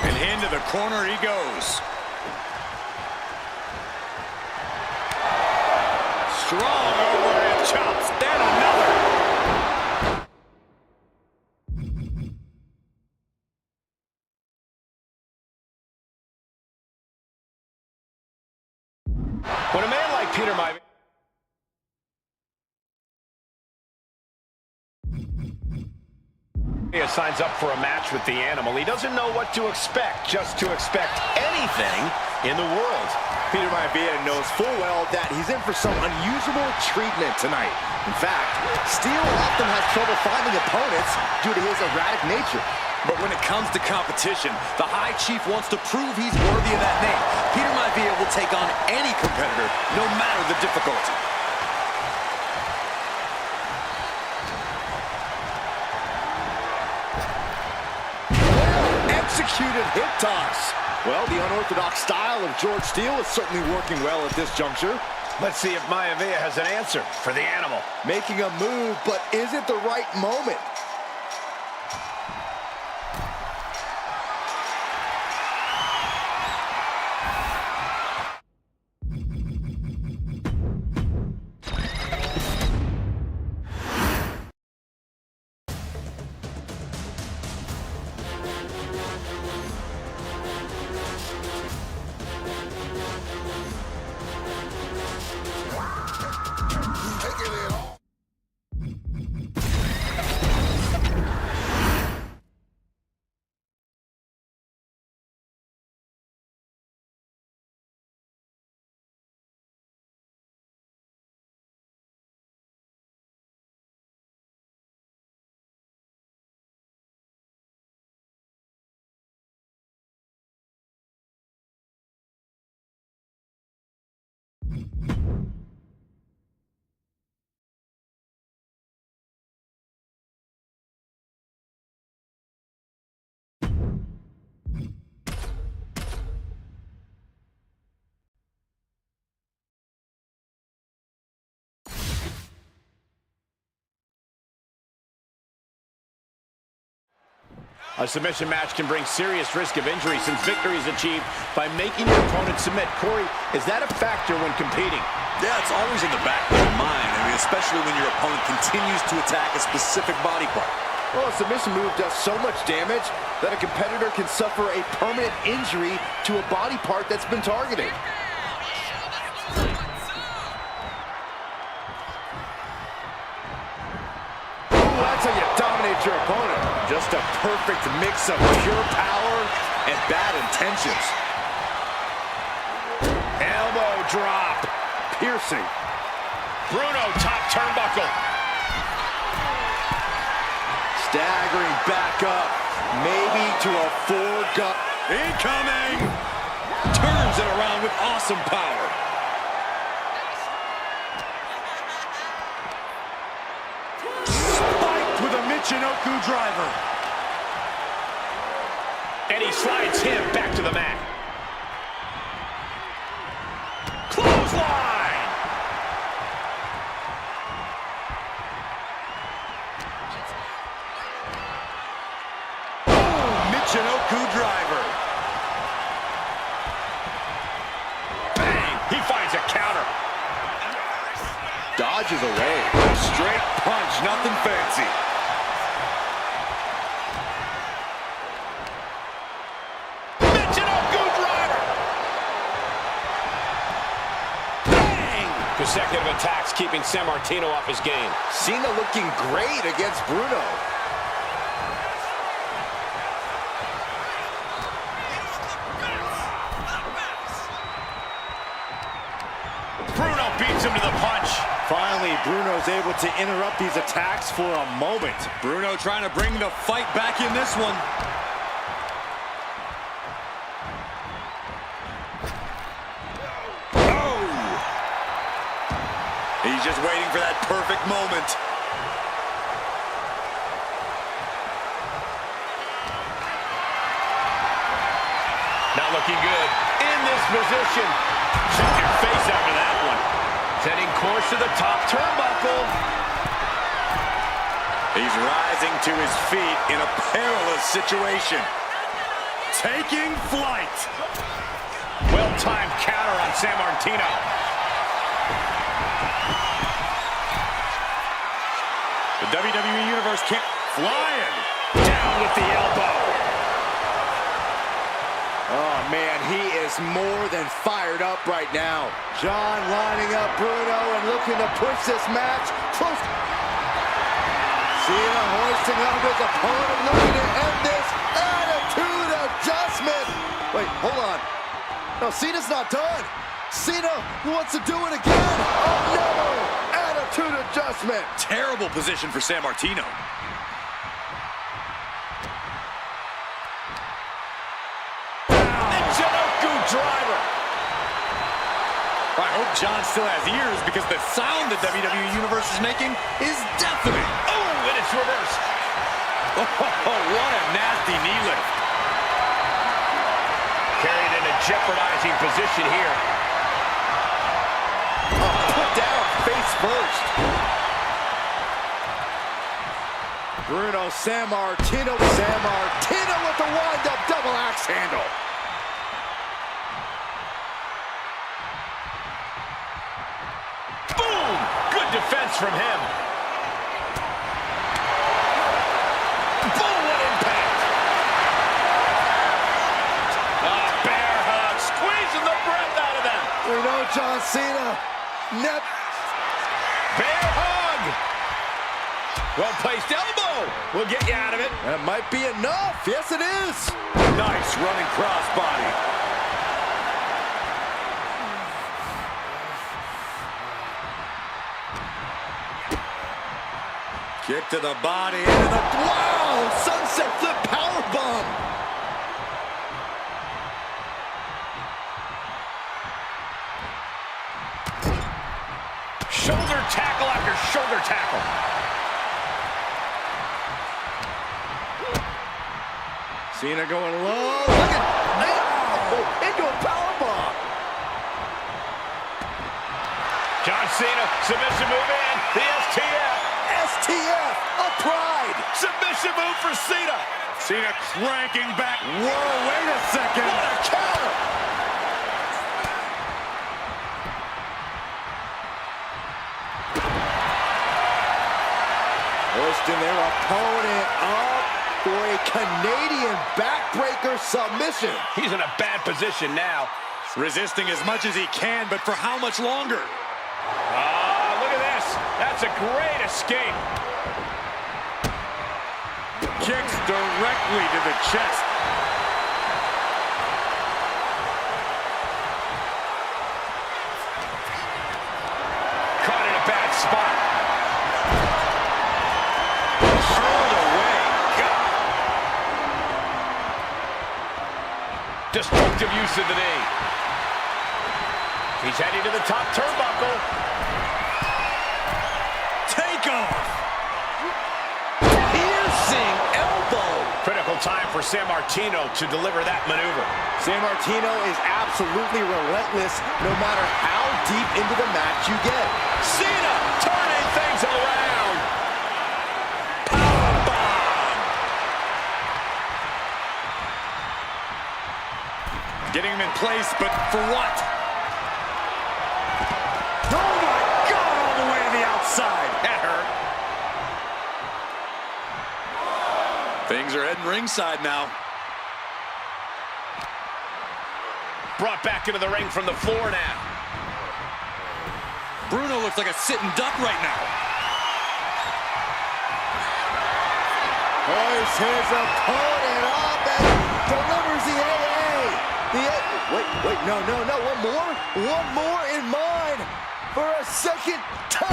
And into the corner he goes. Strong overhead chops. Then another. When a man like Peter Maivia signs up for a match with the animal, he doesn't know what to expect, just to expect anything in the world. Peter Maivia knows full well that he's in for some unusual treatment tonight. In fact, Steel often has trouble finding opponents due to his erratic nature. But when it comes to competition, the High Chief wants to prove he's worthy of that name. Peter Maivia will take on any competitor, no matter the difficulty. Executed hip toss. Well, the unorthodox style of George Steele is certainly working well at this juncture. Let's see if Maivia has an answer for the animal. Making a move, but is it the right moment? A submission match can bring serious risk of injury since victory is achieved by making your opponent submit. Corey, is that a factor when competing? Yeah, it's always in the back of your mind. I mean, especially when your opponent continues to attack a specific body part. Well, a submission move does so much damage that a competitor can suffer a permanent injury to a body part that's been targeted. That's how you dominate your opponent. Just a perfect mix of pure power and bad intentions. Elbow drop. Piercing. Bruno, top turnbuckle. Staggering back up. Maybe to a foregut. Incoming! Turns it around with awesome power. Michinoku driver. And he slides him back to the mat. Clothesline! Oh, Michinoku driver. Bang! He finds a counter. Dodges away. Straight punch, nothing fancy. Consecutive attacks keeping Sammartino off his game. Cena looking great against Bruno. Bruno beats him to the punch. Finally, Bruno's able to interrupt these attacks for a moment. Bruno trying to bring the fight back in this one. He's just waiting for that perfect moment. Not looking good. In this position. Check your face after that one. Setting course to the top turnbuckle. He's rising to his feet in a perilous situation. Taking flight. Well-timed counter on Sammartino. The WWE Universe can't flying. Down with the elbow. Oh, man, he is more than fired up right now. John lining up Bruno and looking to push this match close. Cena hoisting up his opponent, looking to end this attitude adjustment. Wait, hold on. No, Cena's not done. Cena wants to do it again. Oh, no. Attitude adjustment. Terrible position for Sammartino. Michinoku driver. I hope John still has ears because the sound the WWE Universe is making is deafening. Oh, and it's reversed. Oh, what a nasty knee lift. jeopardizing position here. Put down face first. Bruno Sammartino with the wind-up double axe handle. Boom! Good defense from him. Boom, what impact! Bear hug, squeezing the breath out of them. We know John Cena. Bear hug! Well-placed elbow will get you out of it. That might be enough. Yes, it is. Nice running crossbody. Kick to the body, into the... Wow! Sunset flip powerbomb! Shoulder tackle after shoulder tackle. Cena going low. Look at... Oh, into a powerbomb! John Cena, submission move in. The STF. STF, a pride. Submission move for Cena. Cena cranking back. Whoa, wait a second. What a counter. Pushing their opponent up for a Canadian backbreaker submission. He's in a bad position now. Resisting as much as he can, but for how much longer? Look at this. That's a great escape. Kicks directly to the chest. Caught in a bad spot. Destructive use of the knee. He's heading to the top turnbuckle. Takeoff. Piercing elbow. Critical time for Sammartino to deliver that maneuver. Sammartino is absolutely relentless no matter how deep into the match you get. Cena turning things around. Getting him in place, but for what? Oh my God, all the way to the outside. That hurt. Things are heading ringside now. Brought back into the ring from the floor now. Bruno looks like a sitting duck right now. Hoists his opponent up and delivers the AA. Wait, no, one more in mind for a second time.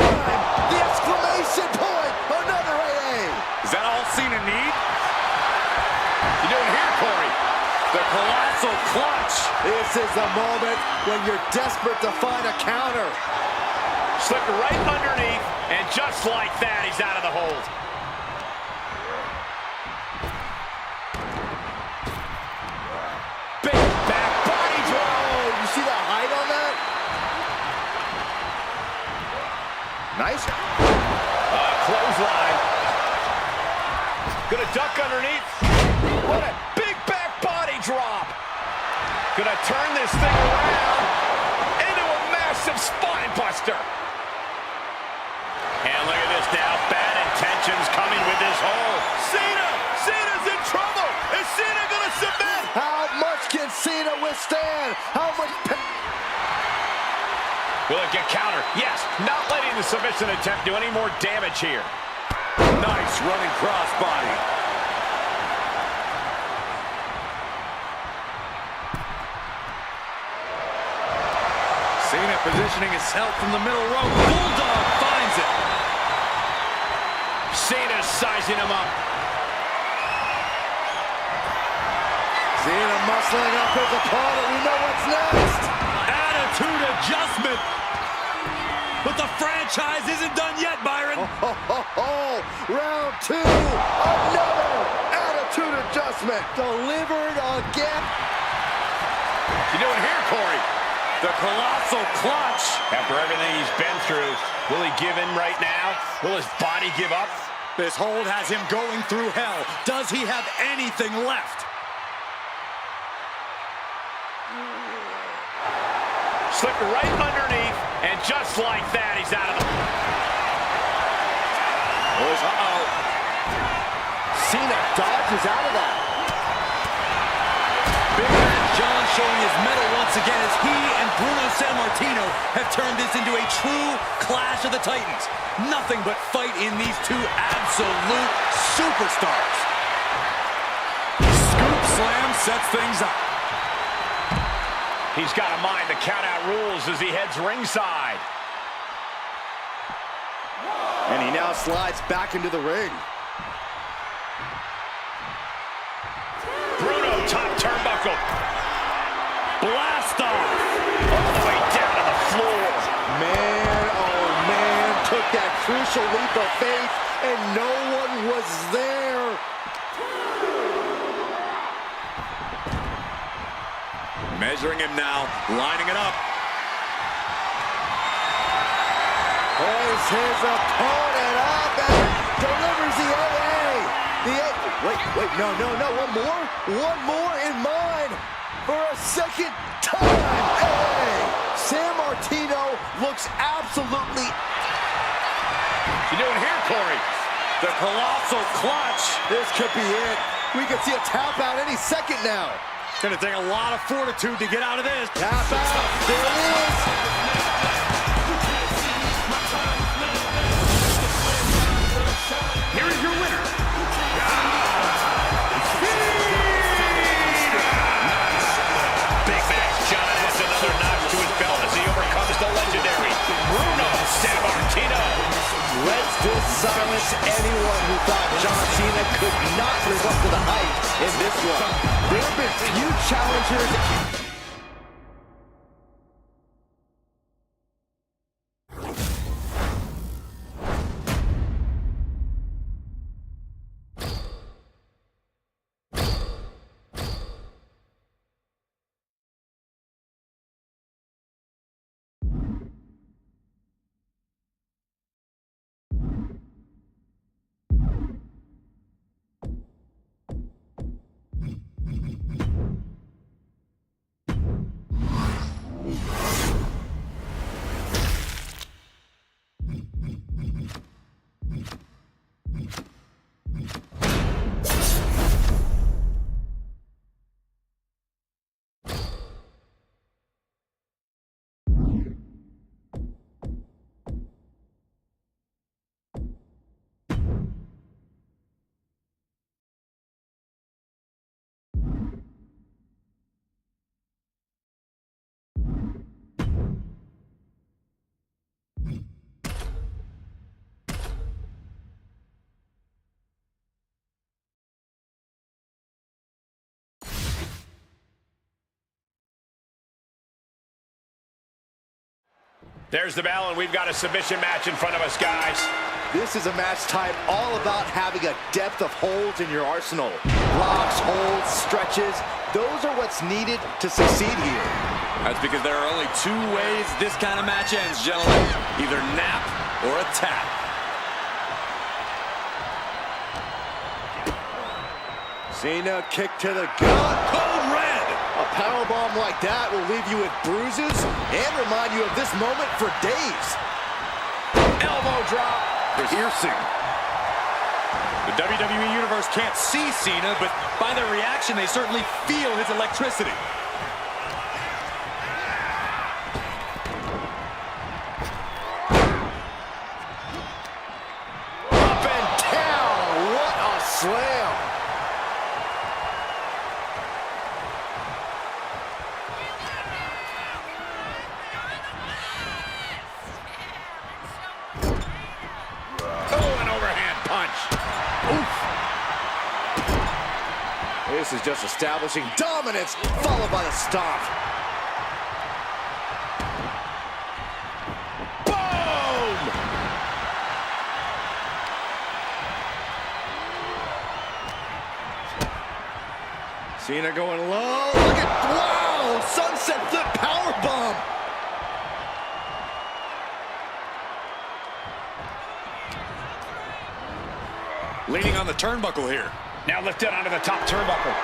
The exclamation point, another AA. Is that all Cena need? You doing here, Corey? The colossal clutch. This is the moment when you're desperate to find a counter. Slipped right underneath, and just like that, he's out of the hold. Big back body drop. You see the height on that? Nice. Clothesline. Gonna duck underneath. What a big back body drop. Gonna turn this thing around into a massive spine buster. And look at this now. Bad intentions coming with this hold. Cena's in trouble. Is Cena gonna submit? How much can Cena withstand? How much Will it get countered? Yes. Not letting the submission attempt do any more damage here. Nice running crossbody. Cena positioning himself from the middle rope. Bulldog finds it. Cena's sizing him up. Cena muscling up his opponent. We know what's next. Attitude adjustment. But the franchise isn't done yet, Byron. Round two. Another attitude adjustment. Delivered again. You doing here, Corey? The colossal clutch. After everything he's been through, will he give in right now? Will his body give up? This hold has him going through hell. Does he have anything left? Slipped right underneath, and just like that, he's out of the... Uh-oh. Cena dodges out of that. Big man John showing his mettle once again as he and Bruno Sammartino have turned this into a true clash of the Titans. Nothing but fight in these two absolute superstars. Scoop slam sets things up. He's got to mind the count-out rules as he heads ringside. And he now slides back into the ring. Bruno, top turnbuckle. Blast off. All the way down to the floor. Man, oh man, took that crucial leap of faith, and no one was there. Measuring him now, lining it up. Pulls his opponent up and delivers the AA. Wait, no, one more in mind for a second time. AA. Sammartino looks absolutely... You doing here, Corey? The colossal clutch. This could be it. We could see a tap out any second now. Gonna take a lot of fortitude to get out of this. Tap out. There it is. Here is your winner. Big Max John adds another notch to his belt as he overcomes the legendary Bruno Sammartino. Let's just silence anyone who thought John Cena could not live up to the hype in this one. There have been few challengers. There's the bell, and we've got a submission match in front of us, guys. This is a match type all about having a depth of holds in your arsenal. Locks, holds, stretches, those are what's needed to succeed here. That's because there are only two ways this kind of match ends, gentlemen. Either nap or a tap. Cena kick to the gut. Code red. A powerbomb like that will leave you with bruises and remind you of this moment for days. Elbow drop. Piercing. The WWE Universe can't see Cena, but by their reaction, they certainly feel his electricity. Up and down. What a slam. This is just establishing dominance, followed by the stomp. Boom! Cena going low. Look at, wow! Sunset Leaning on the turnbuckle here. Now lifted onto the top turnbuckle.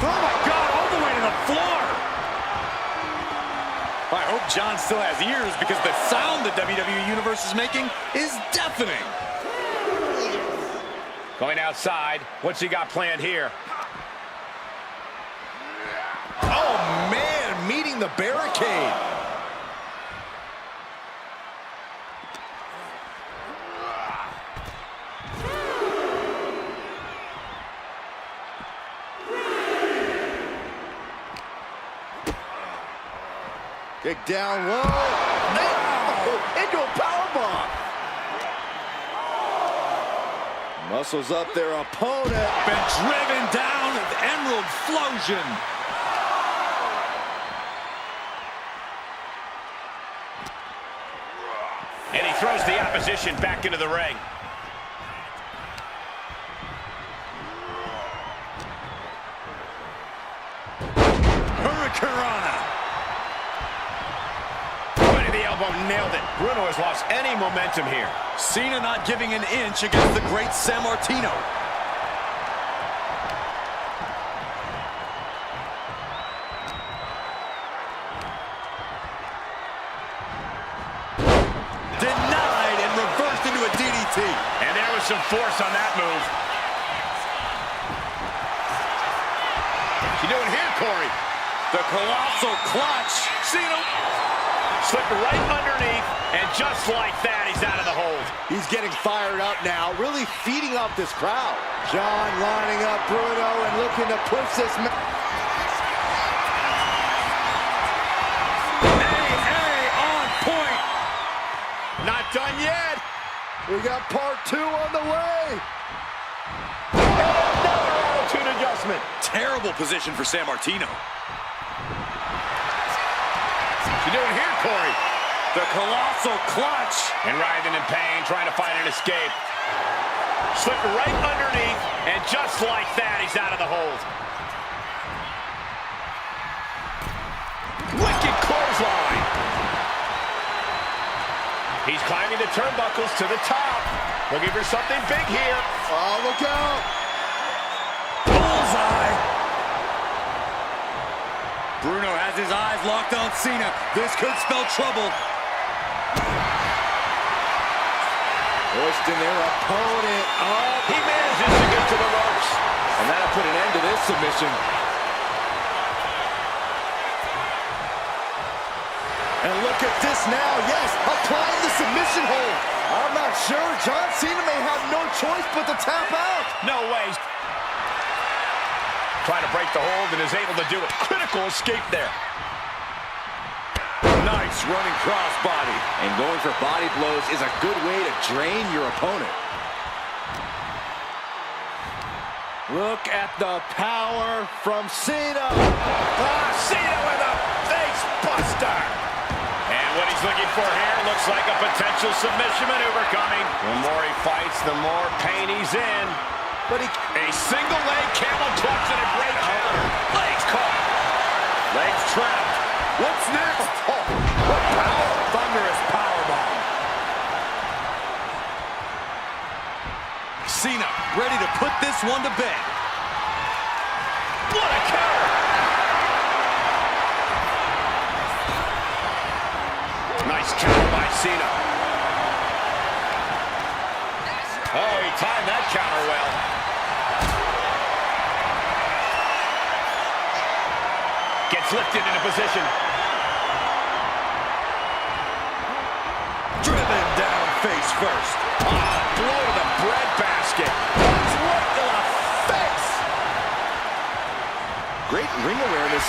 Oh my God, all the way to the floor. I hope John still has ears because the sound the WWE Universe is making is deafening. Going outside. What's he got planned here? Oh, man, meeting the barricade. Kick down low. Oh, into a powerbomb. Muscles up their opponent. Been driven down with Emerald Flosion. And he throws the opposition back into the ring. Hurricanrana. Right in the elbow, nailed it. Bruno has lost any momentum here. Cena not giving an inch against the great Sammartino. Denied and reversed into a DDT. And there was some force on that move. What's he doing here, Corey? The colossal clutch. Cena slipped right underneath, and just like that, he's out of the hold. He's getting fired up now, really feeding off this crowd. John lining up Bruno and looking to push this. On point. Not done yet. We got part 2 on the way. Another attitude adjustment. Terrible position for Sammartino. What's he doing here, Corey? The colossal clutch. And writhing in pain, trying to find an escape. Slipped right underneath, and just like that, he's out of the hold. Wicked clothesline. He's climbing the turnbuckles to the top. Looking for something big here. Oh, look out. Bullseye. Bruno has his eyes locked on Cena. This could spell trouble. Pushed in their opponent up. He manages to get to the ropes. And that'll put an end to this submission. And look at this now. Yes, applying the submission hold. I'm not sure. John Cena may have no choice but to tap out. No way. Trying to break the hold and is able to do it. Critical escape there. Nice running crossbody. And going for body blows is a good way to drain your opponent. Look at the power from Cena. Cena with a face buster. And what he's looking for here looks like a potential submission maneuver coming. The more he fights, the more pain he's in. But a single leg camel clutch and a great counter. Legs caught. Legs trapped. What's next? Oh, what power. Thunderous powerbomb. Cena ready to put this one to bed. What a counter. Nice counter by Cena. Oh, he timed that counter well. Gets lifted into position. Driven down face first. Blow to the breadbasket. Right to the face. Great ring awareness.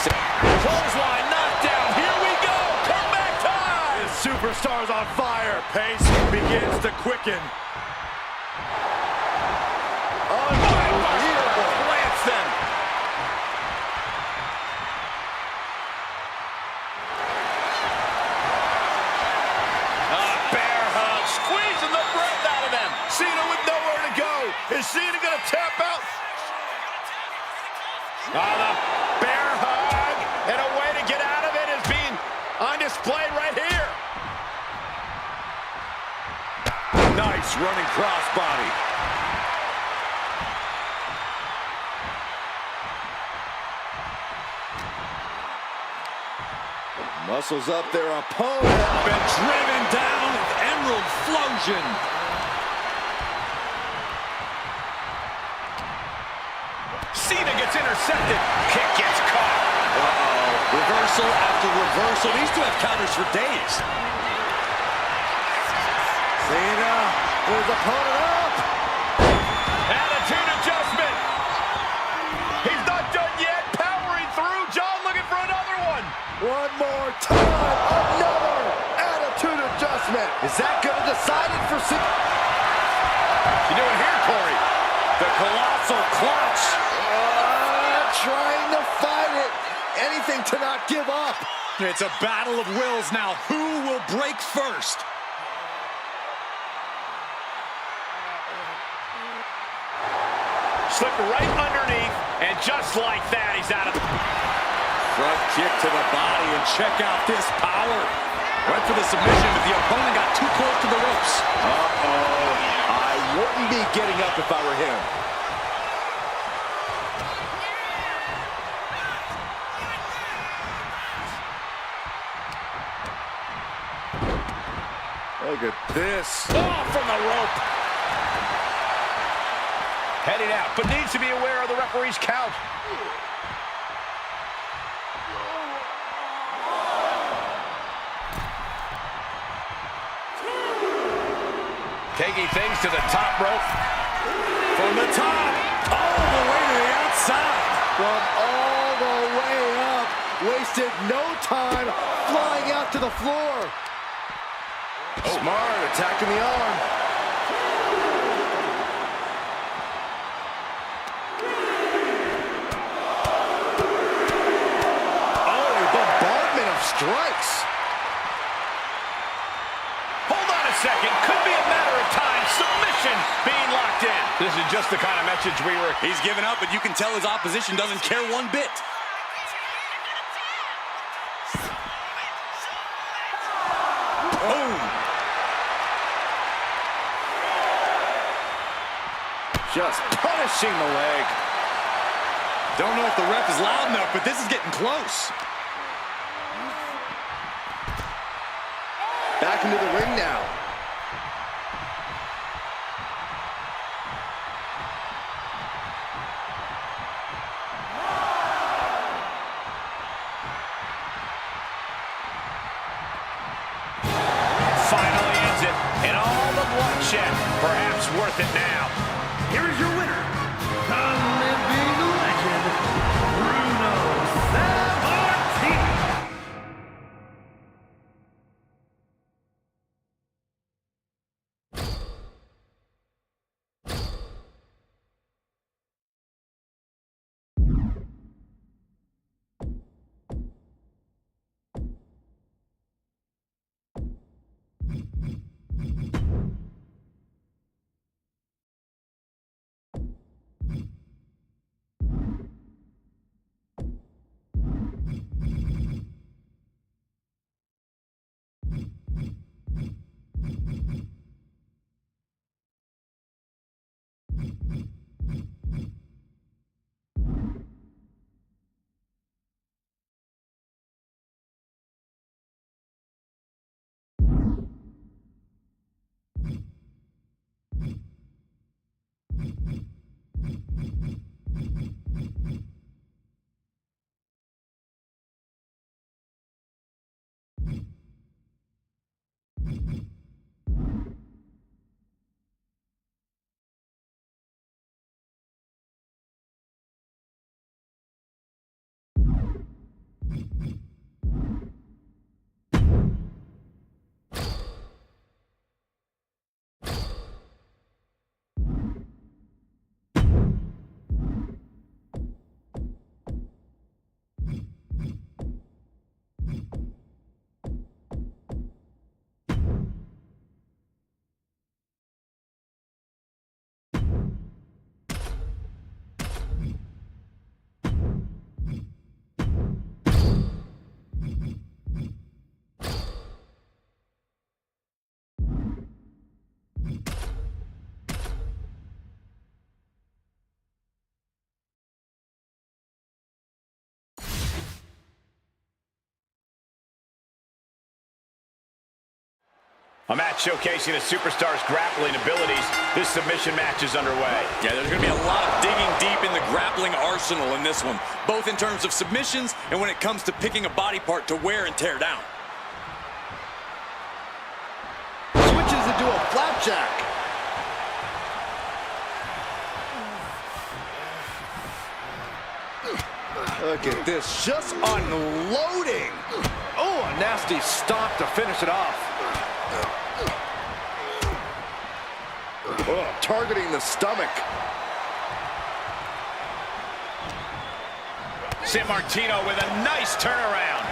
Clothesline knockdown. Here we go. Comeback time. This superstar's on fire. Pace begins to quicken. Unbelievable. Plants them. Bear hug. Squeezing the breath out of them. Cena with nowhere to go. Is Cena going to tap out? The bear hug. And a way to get out of it is being on display right here. Nice Nice running crossbody. Muscles up their opponent. Been driven down with Emerald Flosion. Cena gets intercepted. Kick gets caught. Uh-oh. Reversal after reversal. These two have counters for days. Cena, his opponent up. Attitude adjustment. He's not done yet. Powering through. John looking for another one. One more time. Another attitude adjustment. Is that going to decide it for Cena? You doing here, Corey? The colossal clutch. Trying to fight it. Anything to not give up. It's a battle of wills now. Who will break first? Slipped right underneath, and just like that, he's out of the... Front kick to the body, and check out this power. Went for the submission, but the opponent got too close to the ropes. Uh-oh. I wouldn't be getting up if I were him. Look at this. Oh, from the rope. Heading out, but needs to be aware of the referee's count. Taking things to the top rope. From the top, all the way to the outside. From all the way up. Wasted no time flying out to the floor. Smart, attacking the arm. Oh, a bombardment of strikes. Hold on a second. Could be a matter of time. Submission being locked in. This is just the kind of message we were... He's given up, but you can tell his opposition doesn't care one bit. Boom. Just punishing the leg. Don't know if the ref is loud enough, but this is getting close. Back into the ring now. Finally ends it, and all the bloodshed, perhaps worth it now. Here is your winner, the living legend, Bruno A match showcasing a superstar's grappling abilities. This submission match is underway. Yeah, there's going to be a lot of digging deep in the grappling arsenal in this one, both in terms of submissions and when it comes to picking a body part to wear and tear down. Switches into a flapjack. Look at this, just unloading. Oh, a nasty stomp to finish it off. Oh, targeting the stomach. Sammartino with a nice turnaround.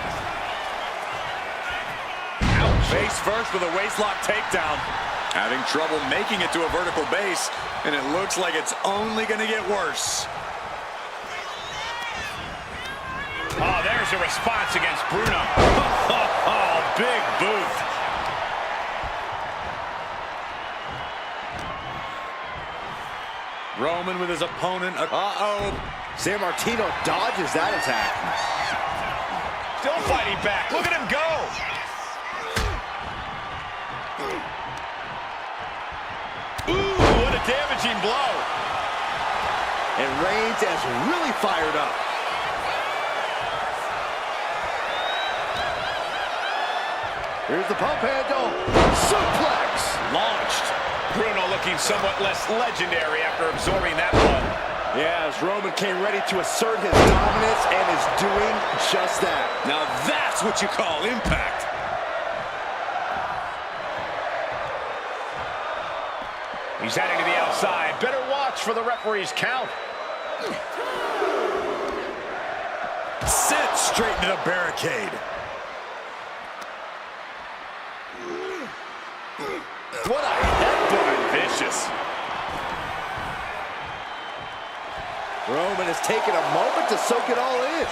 Ouch. Face first with a waistlock takedown. Having trouble making it to a vertical base, and it looks like it's only going to get worse. Oh, there's a response against Bruno. Oh, big boot. Roman with his opponent. Uh-oh. Sammartino dodges that attack. Still fighting back. Look at him go. Ooh, what a damaging blow. And Reigns has really fired up. Here's the pump handle. Suplex. Launched. Bruno looking somewhat less legendary after absorbing that one. Yeah, as Roman came ready to assert his dominance and is doing just that. Now that's what you call impact. He's heading to the outside. Better watch for the referee's count. Sent straight into the barricade. What a headbutt. Vicious. Roman has taken a moment to soak it all in.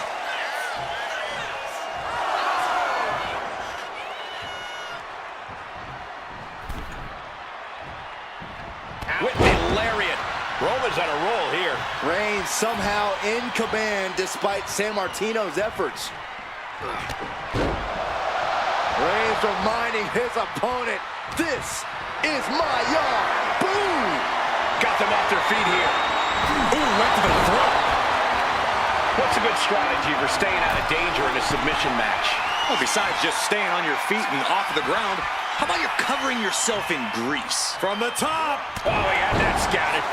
With the lariat. Roman's on a roll here. Reigns somehow in command despite Sammartino's efforts. Reigns reminding his opponent, this is my yard. Boom! Got them off their feet here. Ooh, right to the throat. What's a good strategy for staying out of danger in a submission match? Well, besides just staying on your feet and off the ground, how about you covering yourself in grease? From the top. Oh, he had that scouted.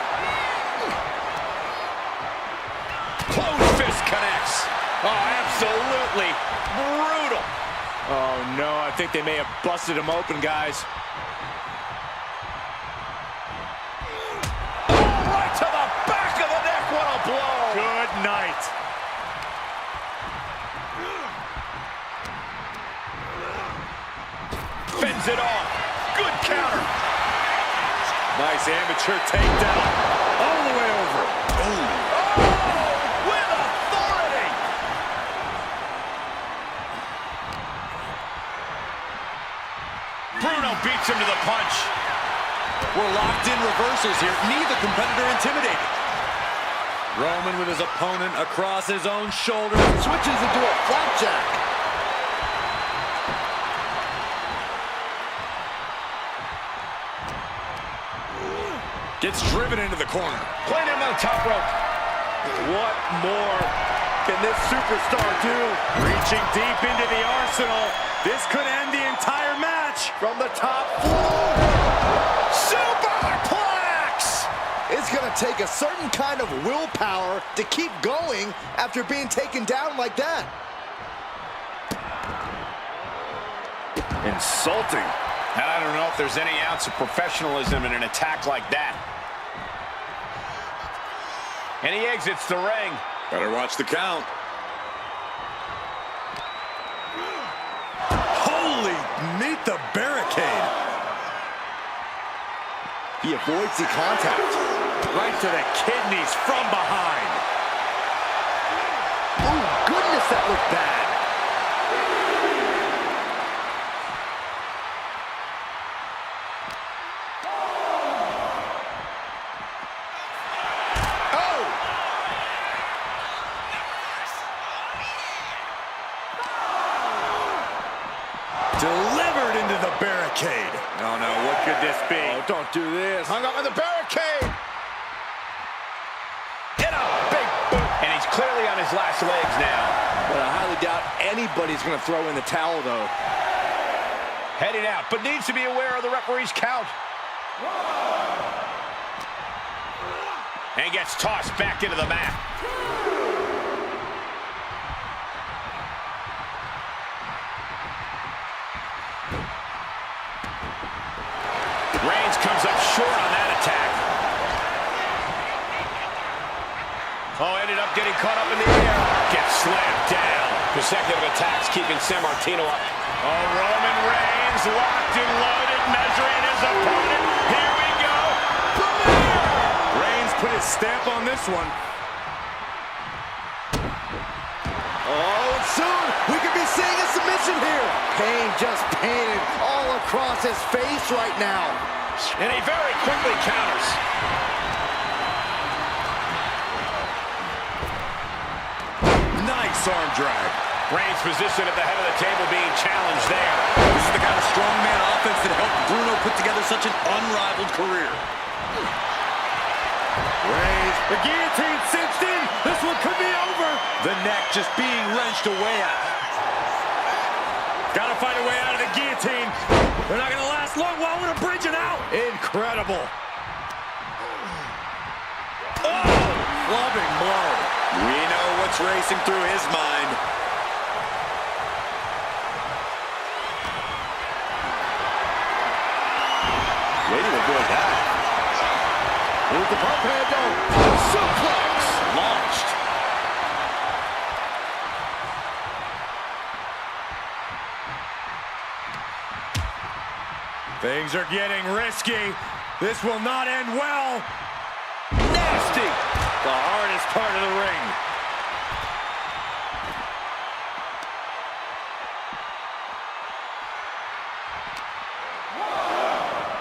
Close fist connects. Oh, absolutely brutal. Oh no, I think they may have busted him open, guys. Oh, right to the back of the neck. What a blow. Good night. Fends it off. Good counter. Nice amateur takedown. All the way over. Ooh. Oh, with authority. Bruno beats him to the punch. We're locked in reversals here. Neither competitor intimidated. Roman with his opponent across his own shoulder. Switches into a flapjack. Gets driven into the corner. Playing him on the top rope. What more can this superstar do? Reaching deep into the arsenal. This could end the entire match. From the top floor. Superplex! It's going to take a certain kind of willpower to keep going after being taken down like that. Insulting. And I don't know if there's any ounce of professionalism in an attack like that. And he exits the ring. Better watch the count. Holy, meet the barricade. He avoids the contact. Right to the kidneys from behind. Oh, goodness, that looked bad. Delivered into into the barricade. Oh no, what could this be? Oh, don't do this. Hung up on the barricade. Hit a big boot. And he's clearly on his last legs now. But I highly doubt anybody's going to throw in the towel, though. Heading out, but needs to be aware of the referee's count. And gets tossed back into the mat. Reigns comes up short on that attack. Oh, ended up getting caught up in the air. Gets slammed down. Consecutive attacks keeping Sammartino up. Oh, Roman Reigns locked and loaded, measuring his opponent. Here we go. Reigns put his stamp on this one. Oh, soon we could be seeing a submission here. Pain just painted all across his face right now. And he very quickly counters. Nice arm drag. Reigns' position at the head of the table being challenged there. This is the kind of strongman offense that helped Bruno put together such an unrivaled career. Reigns, the guillotine cinched in. This one could be over. The neck just being wrenched away at. Gotta find a way out of the guillotine. They're not gonna last long while we're bridging out. Incredible. Oh, clubbing blow. We know what's racing through his mind. Way to avoid that. Here's the pump handle. Suplex. Launched. Things are getting risky. This will not end well. Nasty. The hardest part of the ring.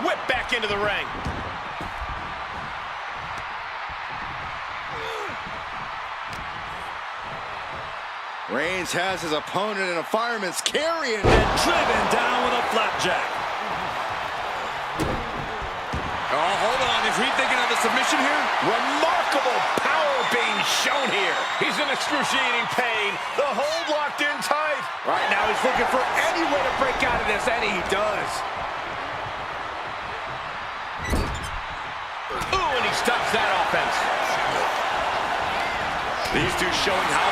Whip back into the ring. Reigns has his opponent in a fireman's carry and driven down with a flapjack. Oh, hold on. Is he thinking of a submission here? Remarkable power being shown here. He's in excruciating pain. The hold locked in tight. Right now he's looking for any way to break out of this, and he does. Ooh, and he stops that offense. These two showing how...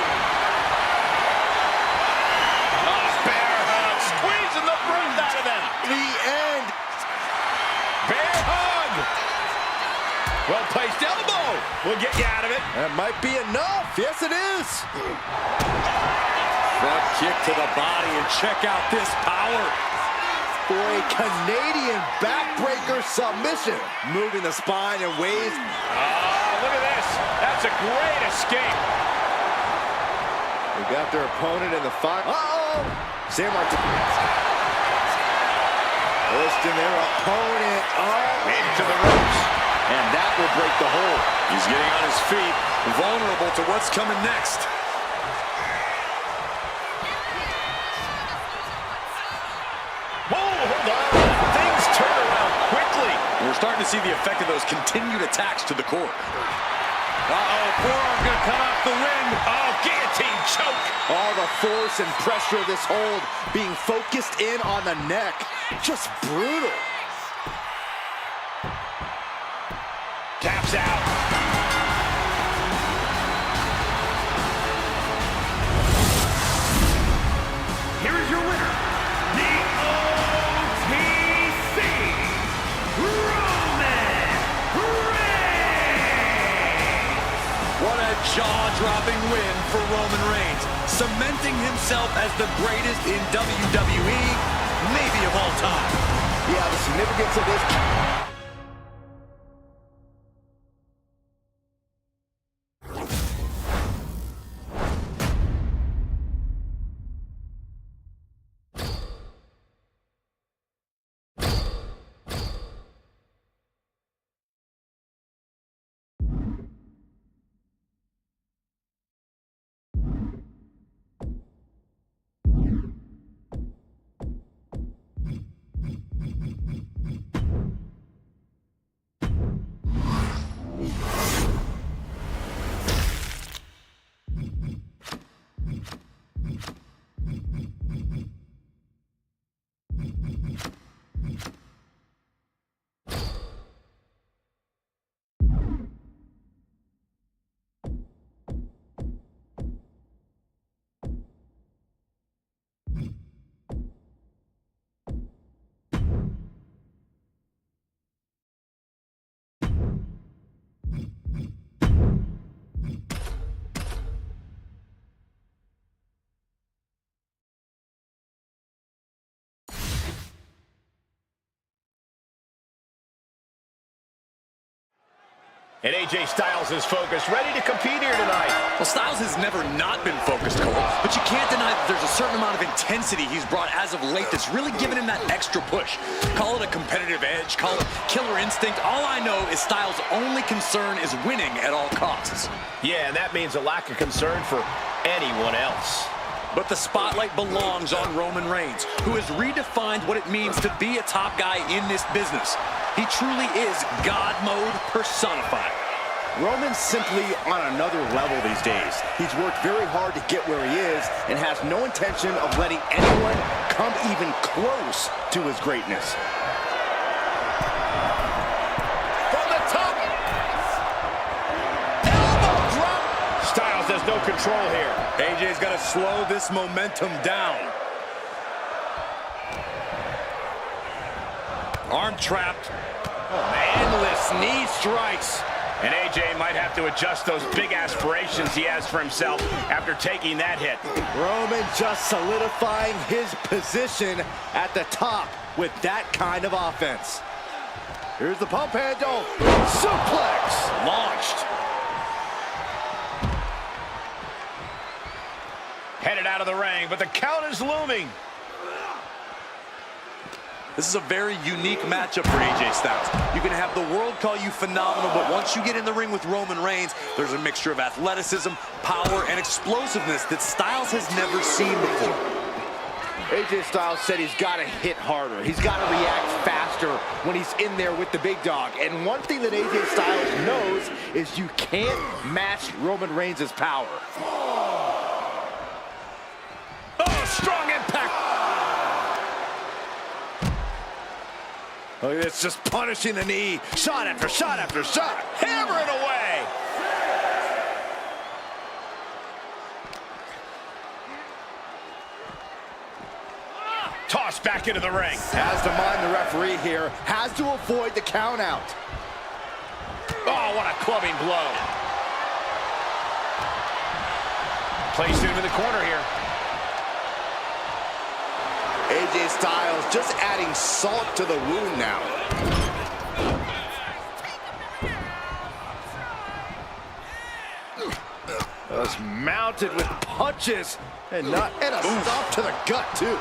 Bear hug, squeezing the breath out of them. The end. Bear hug. Well-placed elbow will get you out of it. That might be enough. Yes, it is. Front kick to the body, and check out this power. For a Canadian backbreaker submission. Moving the spine in ways. Look at this. That's a great escape. They got their opponent in the fight. Uh-oh! Sammartino. Twisting their opponent up Into the ropes. and that will break the hold. He's getting on his feet, vulnerable to what's coming next. Hold on. Things turn around quickly. We're starting to see the effect of those continued attacks to the core. Forearm gonna cut off the win. Oh, guillotine choke. All the force and pressure of this hold being focused in on the neck. Just brutal. Taps out. Here is your winner, the OTC, Roman Reigns! What a jaw-dropping win for Roman Reigns, cementing himself as the greatest in WWE, maybe of all time. Yeah, the significance of this. And AJ Styles is focused, ready to compete here tonight. Well, Styles has never not been focused, Cole, but you can't deny that there's a certain amount of intensity he's brought as of late that's really given him that extra push. Call it a competitive edge, call it killer instinct. All I know is Styles' only concern is winning at all costs. Yeah, and that means a lack of concern for anyone else. But the spotlight belongs on Roman Reigns, who has redefined what it means to be a top guy in this business. He truly is God mode personified. Roman's simply on another level these days. He's worked very hard to get where he is and has no intention of letting anyone come even close to his greatness. From the top. Elbow drop. Styles has no control here. AJ's got to slow this momentum down. Arm trapped. Endless knee strikes. And AJ might have to adjust those big aspirations he has for himself after taking that hit. Roman just solidifying his position at the top with that kind of offense. Here's the pump handle. Suplex. Launched. Headed out of the ring, but the count is looming. This is a very unique matchup for AJ Styles. You can have the world call you phenomenal, but once you get in the ring with Roman Reigns, there's a mixture of athleticism, power, and explosiveness that Styles has never seen before. AJ Styles said he's got to hit harder. He's got to react faster when he's in there with the big dog. And one thing that AJ Styles knows is you can't match Roman Reigns' power. Oh, strong impact. Look at this, just punishing the knee. Shot after shot after shot. Hammer it away. Tossed back into the ring. Has to mind the referee here. Has to avoid the count out. Oh, what a clubbing blow. Placed him in the corner here. AJ Styles just adding salt to the wound now. Just mounted with punches and a stop to the gut too.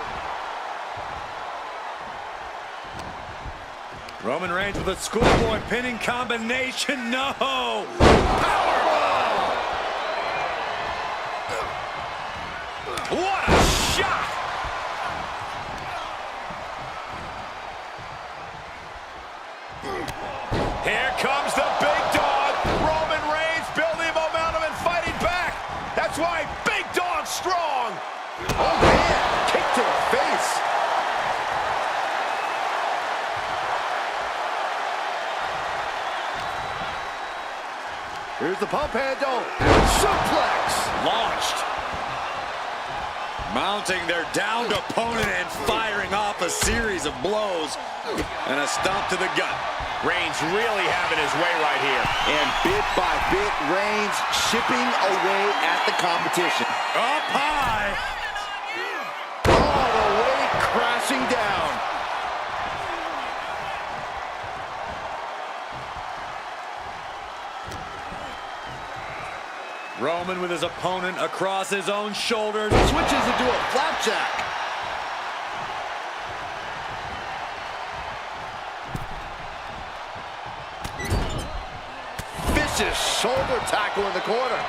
Roman Reigns with a schoolboy pinning combination. No! Powerbomb! What a shot! Here comes the big dog. Roman Reigns building momentum and fighting back. That's why Big Dog's strong. Oh man, kick to the face. Here's the pump handle. Suplex. Launched. Mounting their downed opponent and firing off a series of blows. And a stomp to the gut. Reigns really having his way right here. And bit by bit, Reigns chipping away at the competition. Up high. All the way crashing down. Roman with his opponent across his own shoulders. Switches into a flapjack. Vicious shoulder tackle in the corner.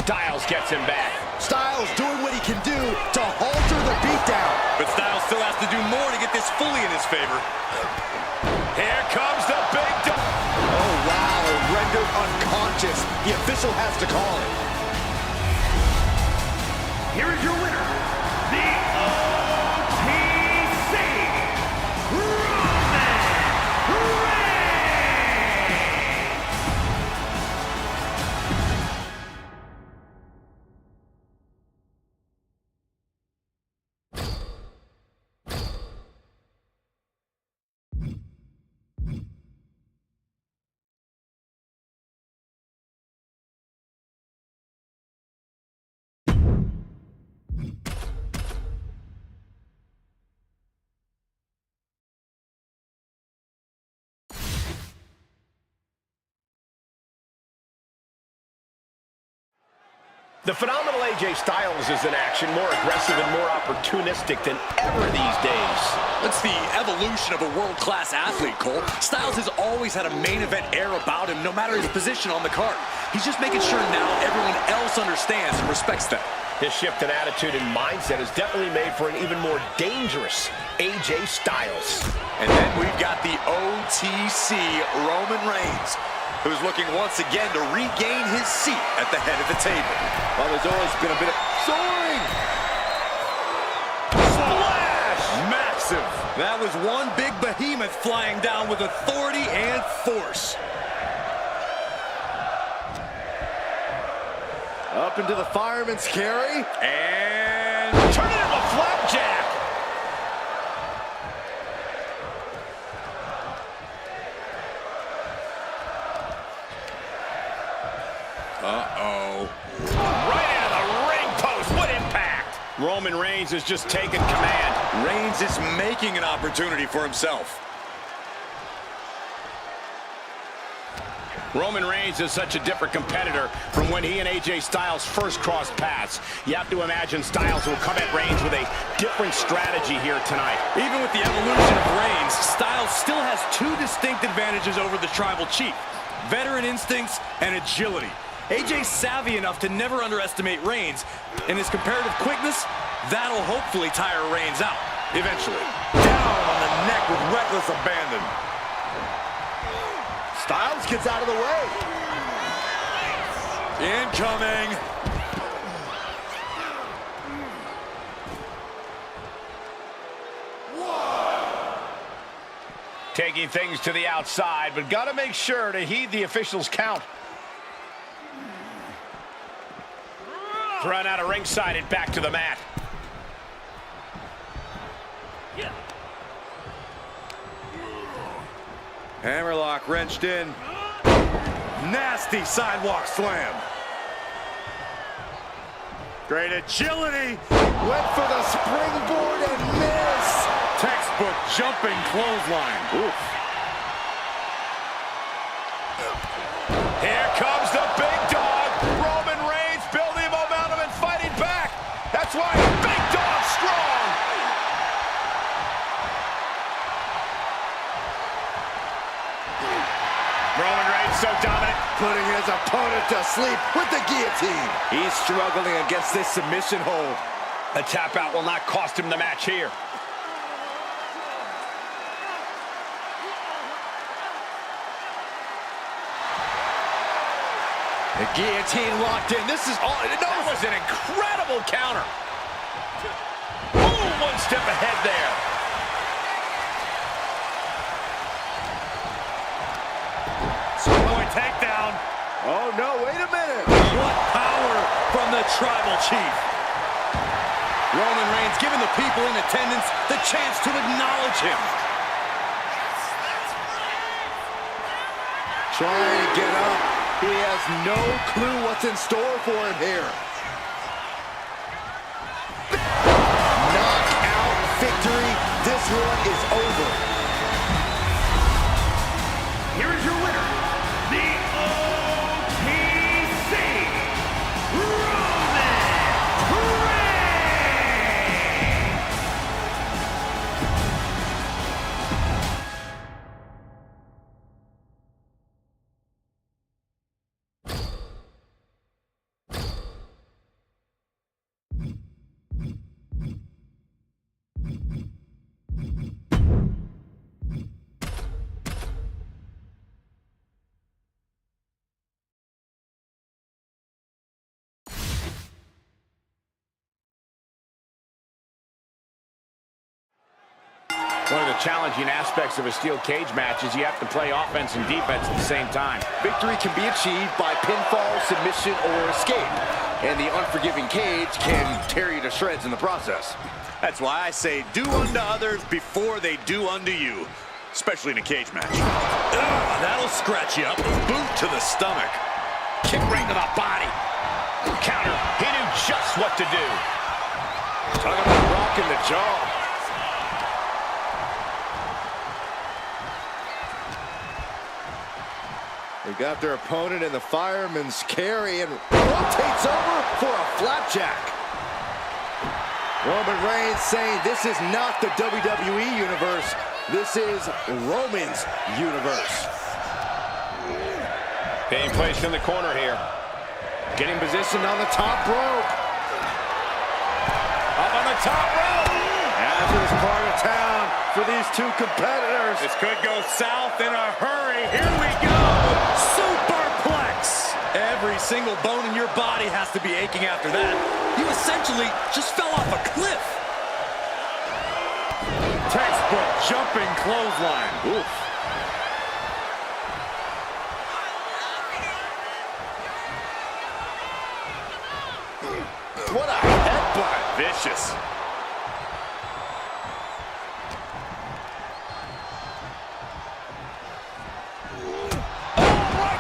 Styles gets him back. Styles doing what he can do to halter the beatdown. But Styles still has to do more to get this fully in his favor. Here comes the big dog. Oh, wow, rendered unconscious. The official has to call it. Here is your winner, The phenomenal AJ Styles is in action, more aggressive and more opportunistic than ever these days. It's the evolution of a world-class athlete, Cole. Styles has always had a main event air about him, no matter his position on the card. He's just making sure now everyone else understands and respects that. His shift in attitude and mindset has definitely made for an even more dangerous AJ Styles. And then we've got the OTC Roman Reigns, who's looking once again to regain his seat at the head of the table. Well, there's always been a bit of soaring. Splash! Massive. That was one big behemoth flying down with authority and force. Up into the fireman's carry. And turn it into a flapjack. Uh-oh. Right into the ring post. What impact? Roman Reigns has just taken command. Reigns is making an opportunity for himself. Roman Reigns is such a different competitor from when he and AJ Styles first crossed paths. You have to imagine Styles will come at Reigns with a different strategy here tonight. Even with the evolution of Reigns, Styles still has two distinct advantages over the tribal chief: veteran instincts and agility. AJ's savvy enough to never underestimate Reigns, and his comparative quickness, that'll hopefully tire Reigns out eventually. Down on the neck with reckless abandon. Styles gets out of the way. Incoming. Taking things to the outside, but got to make sure to heed the officials' count. Thrown out of ringside and back to the mat. Hammerlock wrenched in. Nasty sidewalk slam. Great agility. Went for the springboard and missed. Textbook jumping clothesline. Oof. Here comes the big dog. Roman Reigns building momentum and fighting back. That's why big dog strong. Roman Reigns so dominant. Putting his opponent to sleep with the guillotine. He's struggling against this submission hold. A tap out will not cost him the match here. The guillotine locked in. This is all. That was an incredible counter. Ooh, one step ahead there. Boy, takedown. Oh no, wait a minute. What power from the tribal chief. Roman Reigns giving the people in attendance the chance to acknowledge him. Trying to get up. He has no clue what's in store for him here. Knockout victory. This one is over. Here is your winner, the OTC Roman Reigns! One of the challenging aspects of a steel cage match is you have to play offense and defense at the same time. Victory can be achieved by pinfall, submission, or escape. And the unforgiving cage can tear you to shreds in the process. That's why I say do unto others before they do unto you, especially in a cage match. That'll scratch you up. Boot to the stomach. Kick right to the body. Counter. He knew just what to do. Talking about rocking the jaw. They got their opponent in the fireman's carry and rotates over for a flapjack. Roman Reigns saying this is not the WWE universe. This is Roman's universe. Being placed in the corner here. Getting positioned on the top rope. Up on the top rope. As is part of town for these two competitors. This could go south in a hurry. Here we go. Superplex. Every single bone in your body has to be aching after that. You essentially just fell off a cliff. Textbook jumping clothesline. Oof. What a headbutt. Vicious.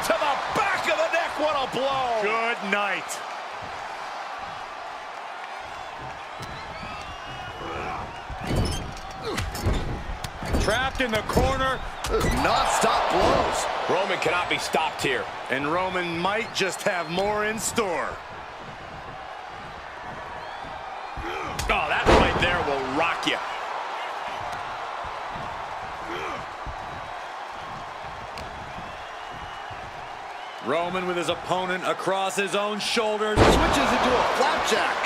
To the back of the neck, what a blow! Good night. Trapped in the corner. Non-stop blows. Roman cannot be stopped here. And Roman might just have more in store. Oh, that right there will rock you. Roman with his opponent across his own shoulders. Switches into a flapjack.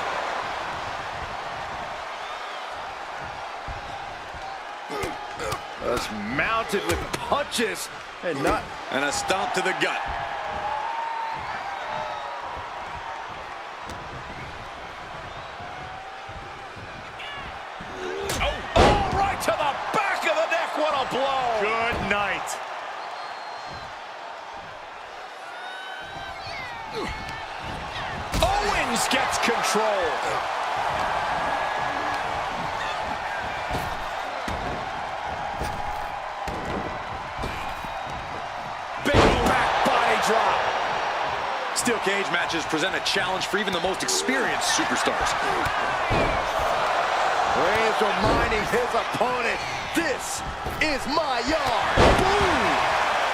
That's mounted with punches and not. And a stomp to the gut. Oh, right to the back of the neck, what a blow! Good night. Owens gets control. Big back body drop. Steel cage matches present a challenge for even the most experienced superstars. Reigns reminding his opponent, this is my yard. Boom!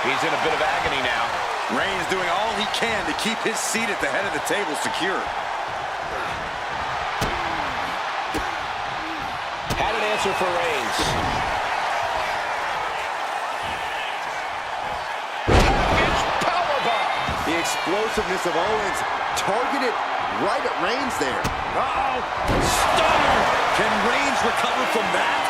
He's in a bit of agony now. Reigns doing all he can to keep his seat at the head of the table secure. Had an answer for Reigns. Package powerbomb. The explosiveness of Owens targeted right at Reigns there. Uh-oh. Stunner. Can Reigns recover from that?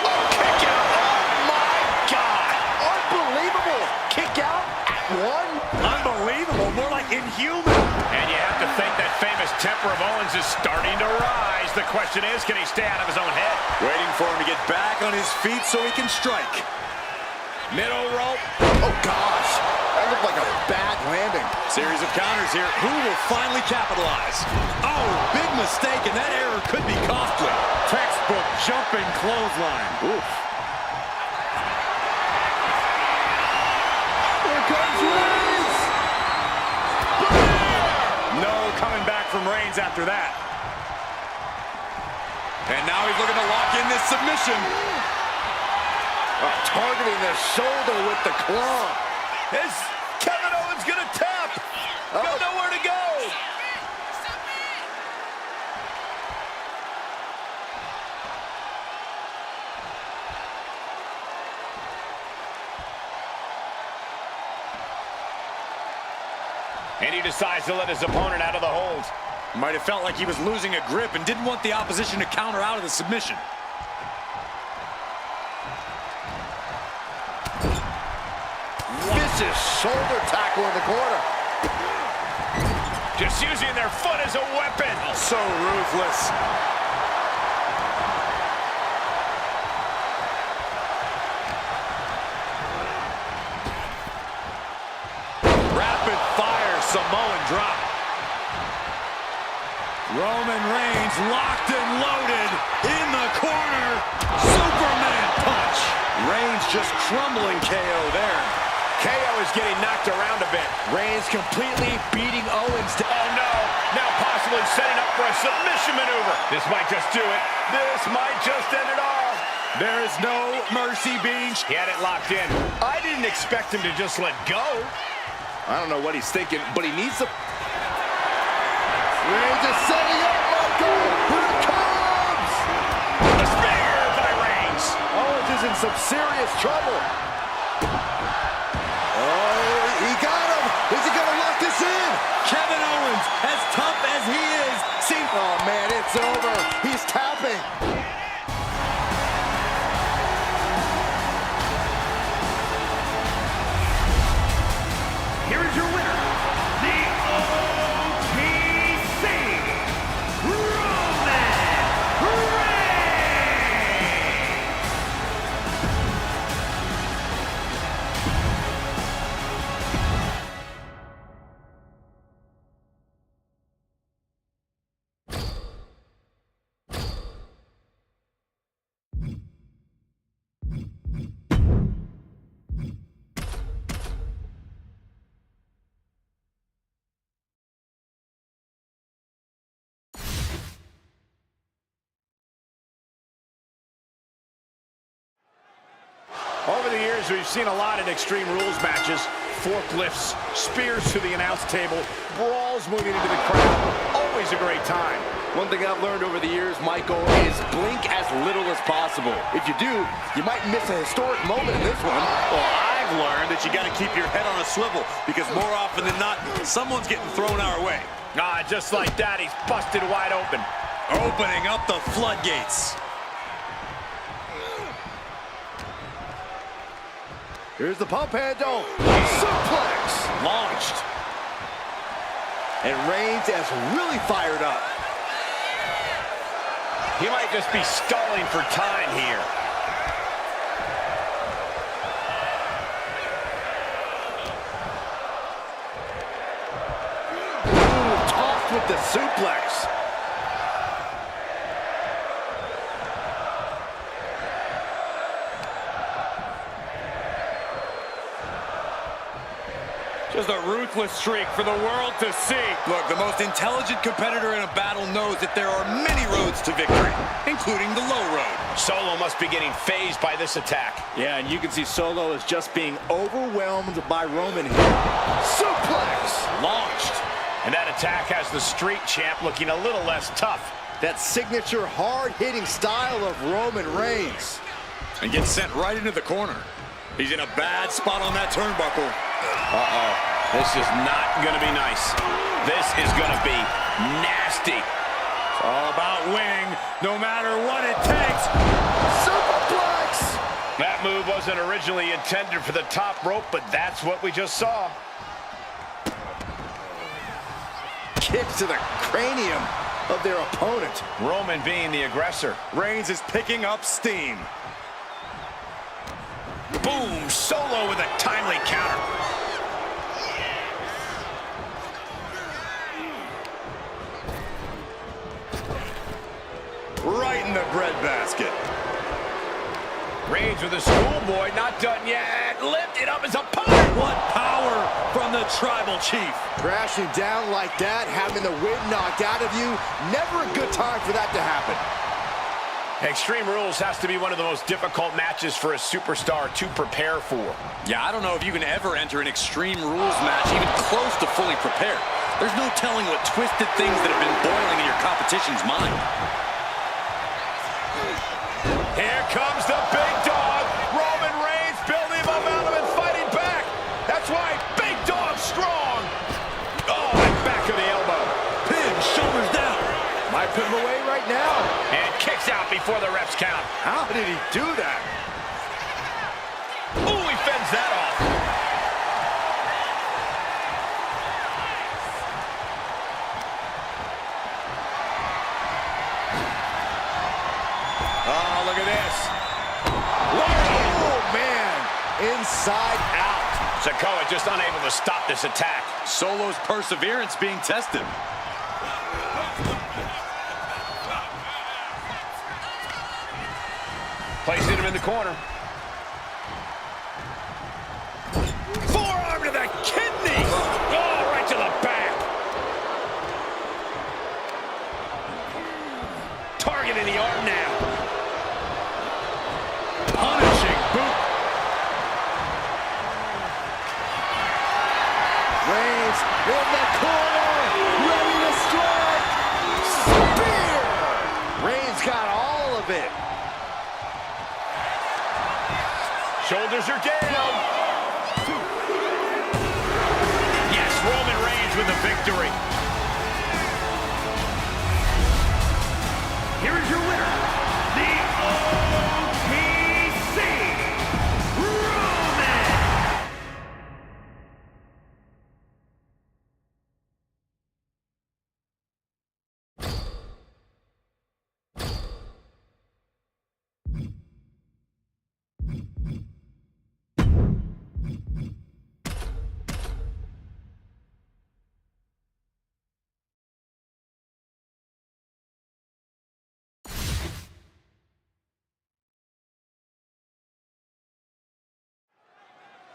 Oh, kick out. Oh, my God. Unbelievable. Kick out at one. Unbelievable. More like inhuman. And you have to think that famous temper of Owens is starting to rise. The question is, can he stay out of his own head? Waiting for him to get back on his feet so he can strike. Middle rope. Oh, gosh. That looked like a bad landing. Series of counters here. Who will finally capitalize? Oh, big mistake, and that error could be costly. Textbook jumping clothesline. Oof. Here comes Reigns. No coming back from Reigns after that. And now he's looking to lock in this submission. Targeting the shoulder with the claw. Is Kevin Owens gonna tap? Got nowhere to go. And he decides to let his opponent out of the hold. Might have felt like he was losing a grip and didn't want the opposition to counter out of the submission. Vicious shoulder tackle in the corner. Just using their foot as a weapon. So ruthless. Rapid fire Samoan drop. Roman Reigns locked and loaded in the corner. Superman punch. Reigns just crumbling KO there. KO is getting knocked around a bit. Reigns completely beating Owens to... Oh no, now possibly setting up for a submission maneuver. This might just do it. This might just end it all. There is no mercy being... He had it locked in. I didn't expect him to just let go. I don't know what he's thinking, but he needs to... Reigns is setting up, Michael! Here it comes! A spear by Reigns! Owens is in some serious trouble. Oh, he got him! Is he gonna lock this in? Kevin Owens, as tough as he is, seems... Oh, man, it's over. He's tapping. Here is your winner, the OTC, Roman Reigns! Over the years, we've seen a lot of Extreme Rules matches. Forklifts, spears to the announce table, brawls moving into the crowd. Always a great time. One thing I've learned over the years, Michael, is blink as little as possible. If you do, you might miss a historic moment in this one. Well, I've learned that you got to keep your head on a swivel because more often than not, someone's getting thrown our way. Just like that, he's busted wide open. Opening up the floodgates. Here's the pump handle. Suplex. Launched. And Reigns is really fired up. He might just be stalling for time here. Ooh, tossed with the suplex. Just a ruthless streak for the world to see. Look, the most intelligent competitor in a battle knows that there are many roads to victory, including the low road. Solo must be getting phased by this attack. Yeah, and you can see Solo is just being overwhelmed by Roman here. Suplex! Launched. And that attack has the Street Champ looking a little less tough. That signature hard-hitting style of Roman Reigns. And gets sent right into the corner. He's in a bad spot on that turnbuckle. Uh-oh. This is not going to be nice. This is going to be nasty. It's all about winning, no matter what it takes. Superplex! That move wasn't originally intended for the top rope, but that's what we just saw. Kicks to the cranium of their opponent. Roman being the aggressor. Reigns is picking up steam. Boom! Solo with a timely counter. Right in the breadbasket. Reigns with a schoolboy, not done yet. Lifted up his opponent. What power from the Tribal Chief. Crashing down like that, having the wind knocked out of you, never a good time for that to happen. Extreme Rules has to be one of the most difficult matches for a superstar to prepare for. Yeah, I don't know if you can ever enter an Extreme Rules match even close to fully prepared. There's no telling what twisted things that have been boiling in your competition's mind. Here comes the big dog. Roman Reigns building momentum and fighting back. That's right, big dog strong. Oh, and back of the elbow. Pin, shoulders down. Might put him away right now. And kicks out before the refs count. How did he do that? Ooh, he fends that off. Oh, look at this. Oh, man. Inside out. Sikoa just unable to stop this attack. Solo's perseverance being tested. Placing him in the corner. Forearm to the kidney. Oh, right to the back. Targeting the arm now. Punishing boot. of it. Shoulders are down. Yes, Roman Reigns with the victory. Here is your winner, the OTC, Roman.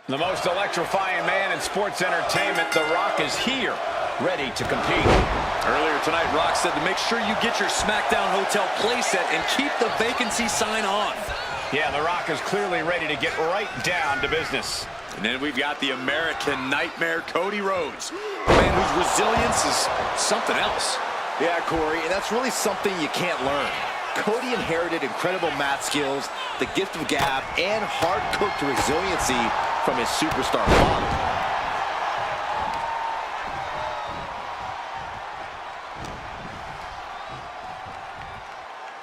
The most electrifying man in sports entertainment, The Rock, is here, ready to compete. Earlier tonight, Rock said to make sure you get your SmackDown Hotel playset and keep the vacancy sign on. Yeah, The Rock is clearly ready to get right down to business. And then we've got the American Nightmare, Cody Rhodes, a man whose resilience is something else. Yeah, Corey, and that's really something you can't learn. Cody inherited incredible mat skills, the gift of gab, and hard-cooked resiliency from his superstar father.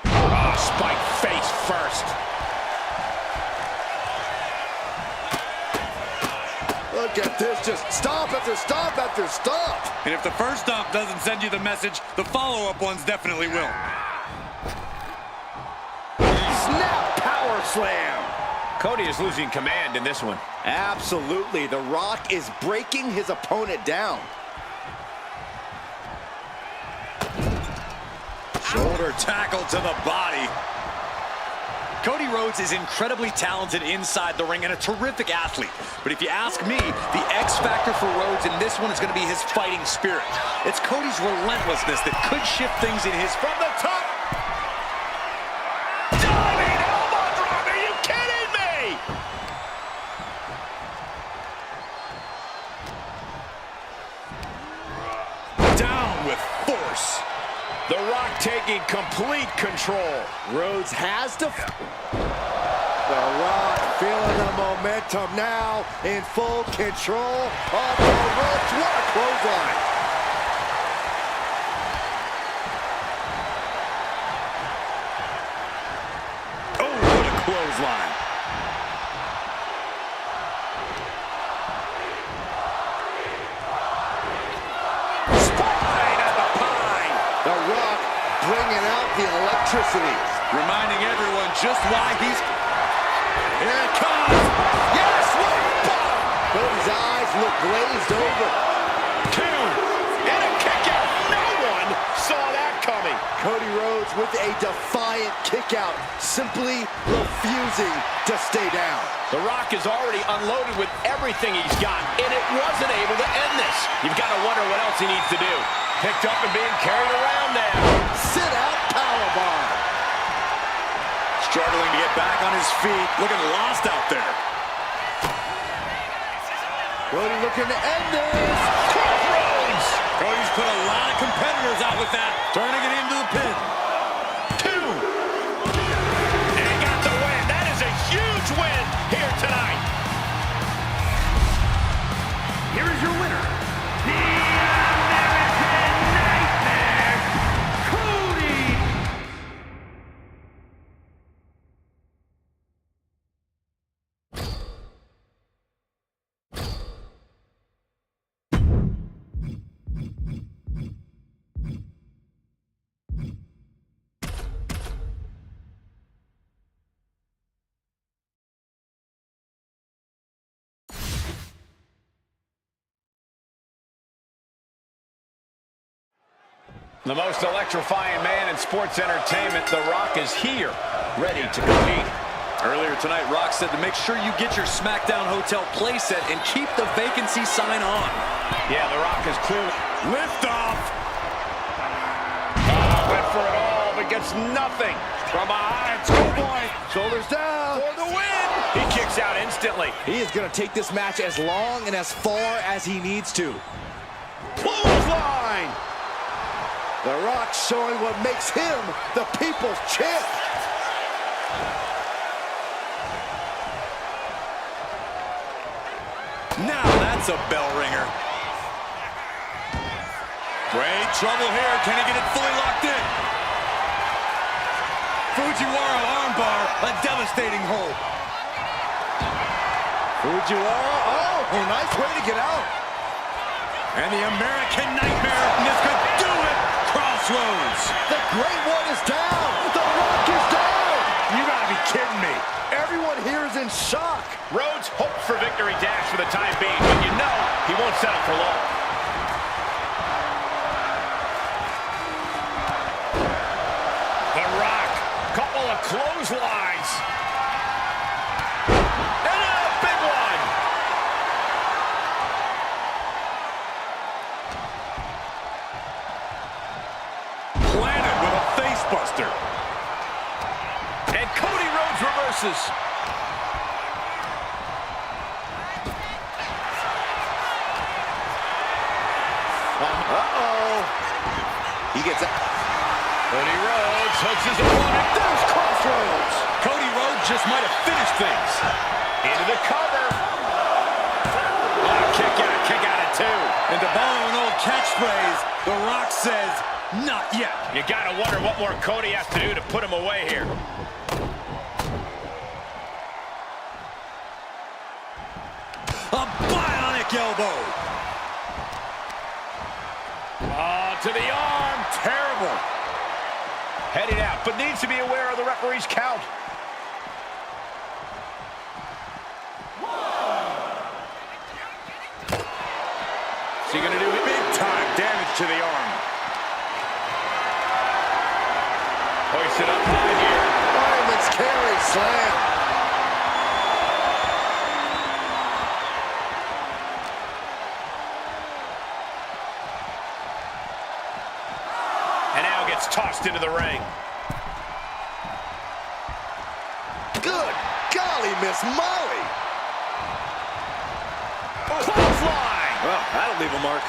Oh, spike face first. Look at this, just stop after stop after stop. And if the first stop doesn't send you the message, the follow-up ones definitely will. Snap power slam. Cody is losing command in this one. Absolutely, The Rock is breaking his opponent down. Shoulder tackle to the body. Cody Rhodes is incredibly talented inside the ring and a terrific athlete. But if you ask me, the X factor for Rhodes in this one is going to be his fighting spirit. It's Cody's relentlessness that could shift things in his... From the top! Diving elbow drop! Are you kidding me? Down with force. The Rock taking complete control. Rhodes has to... The Rock feeling the momentum now, in full control of the ropes. What a clothesline. Oh, what a clothesline. Spine at the pine. The Rock bringing out the electricity. Reminding everyone just why he's... Here it comes. Yes, what a bomb. Cody's eyes look glazed over. 2, and a kick out. No one saw that coming. Cody Rhodes with a defiant kick out, simply refusing to stay down. The Rock is already unloaded with everything he's got, and it wasn't able to end this. You've got to wonder what else he needs to do. Picked up and being carried around now. Sit out powerbomb. Struggling to get back on his feet, looking lost out there. Cody looking to end this. Crossroads. Cody's put a lot of competitors out with that, turning it into the pin. 2. And got the win. That is a huge win here tonight. Here is your winner, the American Nightmare, Cody. The most electrifying man in sports entertainment, The Rock, is here, ready to compete. Earlier tonight, Rock said to make sure you get your SmackDown Hotel playset and keep the vacancy sign on. Yeah, The Rock is clearly... Lift off! Oh, went for it all, but gets nothing. From behind, schoolboy. Shoulders down. For the win! He kicks out instantly. He is going to take this match as long and as far as he needs to. Clothesline! The Rock showing what makes him the people's champ. Now that's a bell ringer. Great trouble here. Can he get it fully locked in? Fujiwara armbar, a devastating hold. Fujiwara, oh, nice way to get out. And the American Nightmare, and this could do it. Crossroads. The Great One is down. The Rock is down. You gotta be kidding me. Everyone here is in shock. Rhodes hopes for victory dash for the time being, but you know he won't settle for long. The Rock, couple of clotheslines. And a big one. Planted with a face buster. And Cody Rhodes reverses. Uh-oh. He gets it. Cody Rhodes hooks his opponent. There's Crossroads. Cody Rhodes just might have finished things. Into the cover. Oh, kick out at two. And to borrow an old catchphrase, The Rock says, not yet. You gotta wonder what more Cody has to do to put him away here. A bionic elbow. Oh, to the arm. Terrible. Heading out, but needs to be aware of the referee's count. Is he gonna do big time damage to the arm? Hoisted up high here. Fireman's carry slam. And now gets tossed into the ring. Good golly, Miss Molly. Clothesline. Well, that'll leave a mark.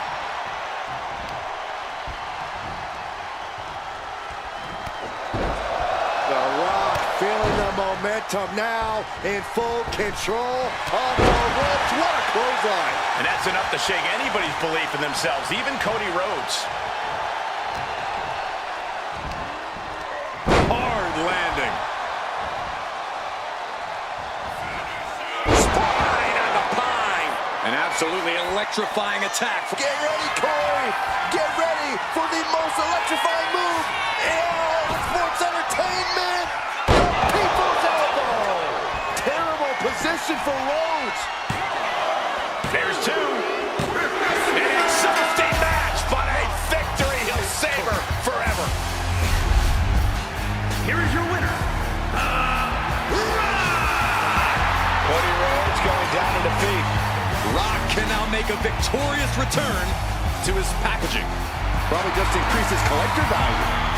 The Rock feeling the momentum now, in full control of the ropes. What a clothesline. And that's enough to shake anybody's belief in themselves, even Cody Rhodes. Hard landing. Spine on the pine. An absolutely electrifying attack. Get ready, Corey. Get ready for the most electrifying move in all sports entertainment. The People's Elbow. Terrible position for Rhodes. There's two. An exhausting match, but a victory he'll savor forever. Here is your winner, Cody Rhodes going down in defeat. Rock can now make a victorious return to his packaging. Probably just increase his collector value.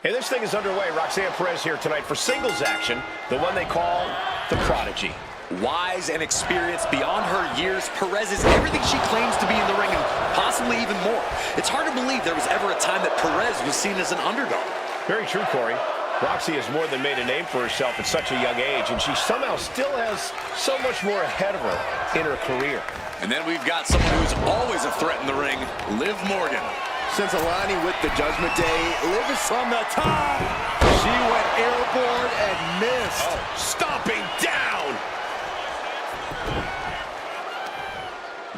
Hey, this thing is underway. Roxanne Perez here tonight for singles action, the one they call the Prodigy. Wise and experienced beyond her years, Perez is everything she claims to be in the ring and possibly even more. It's hard to believe there was ever a time that Perez was seen as an underdog. Very true, Corey. Roxy has more than made a name for herself at such a young age, and she somehow still has so much more ahead of her in her career. And then we've got someone who's always a threat in the ring, Liv Morgan. Since aligning with the Judgment Day, Liv is from the top. She went airborne and missed. Oh, stomping down.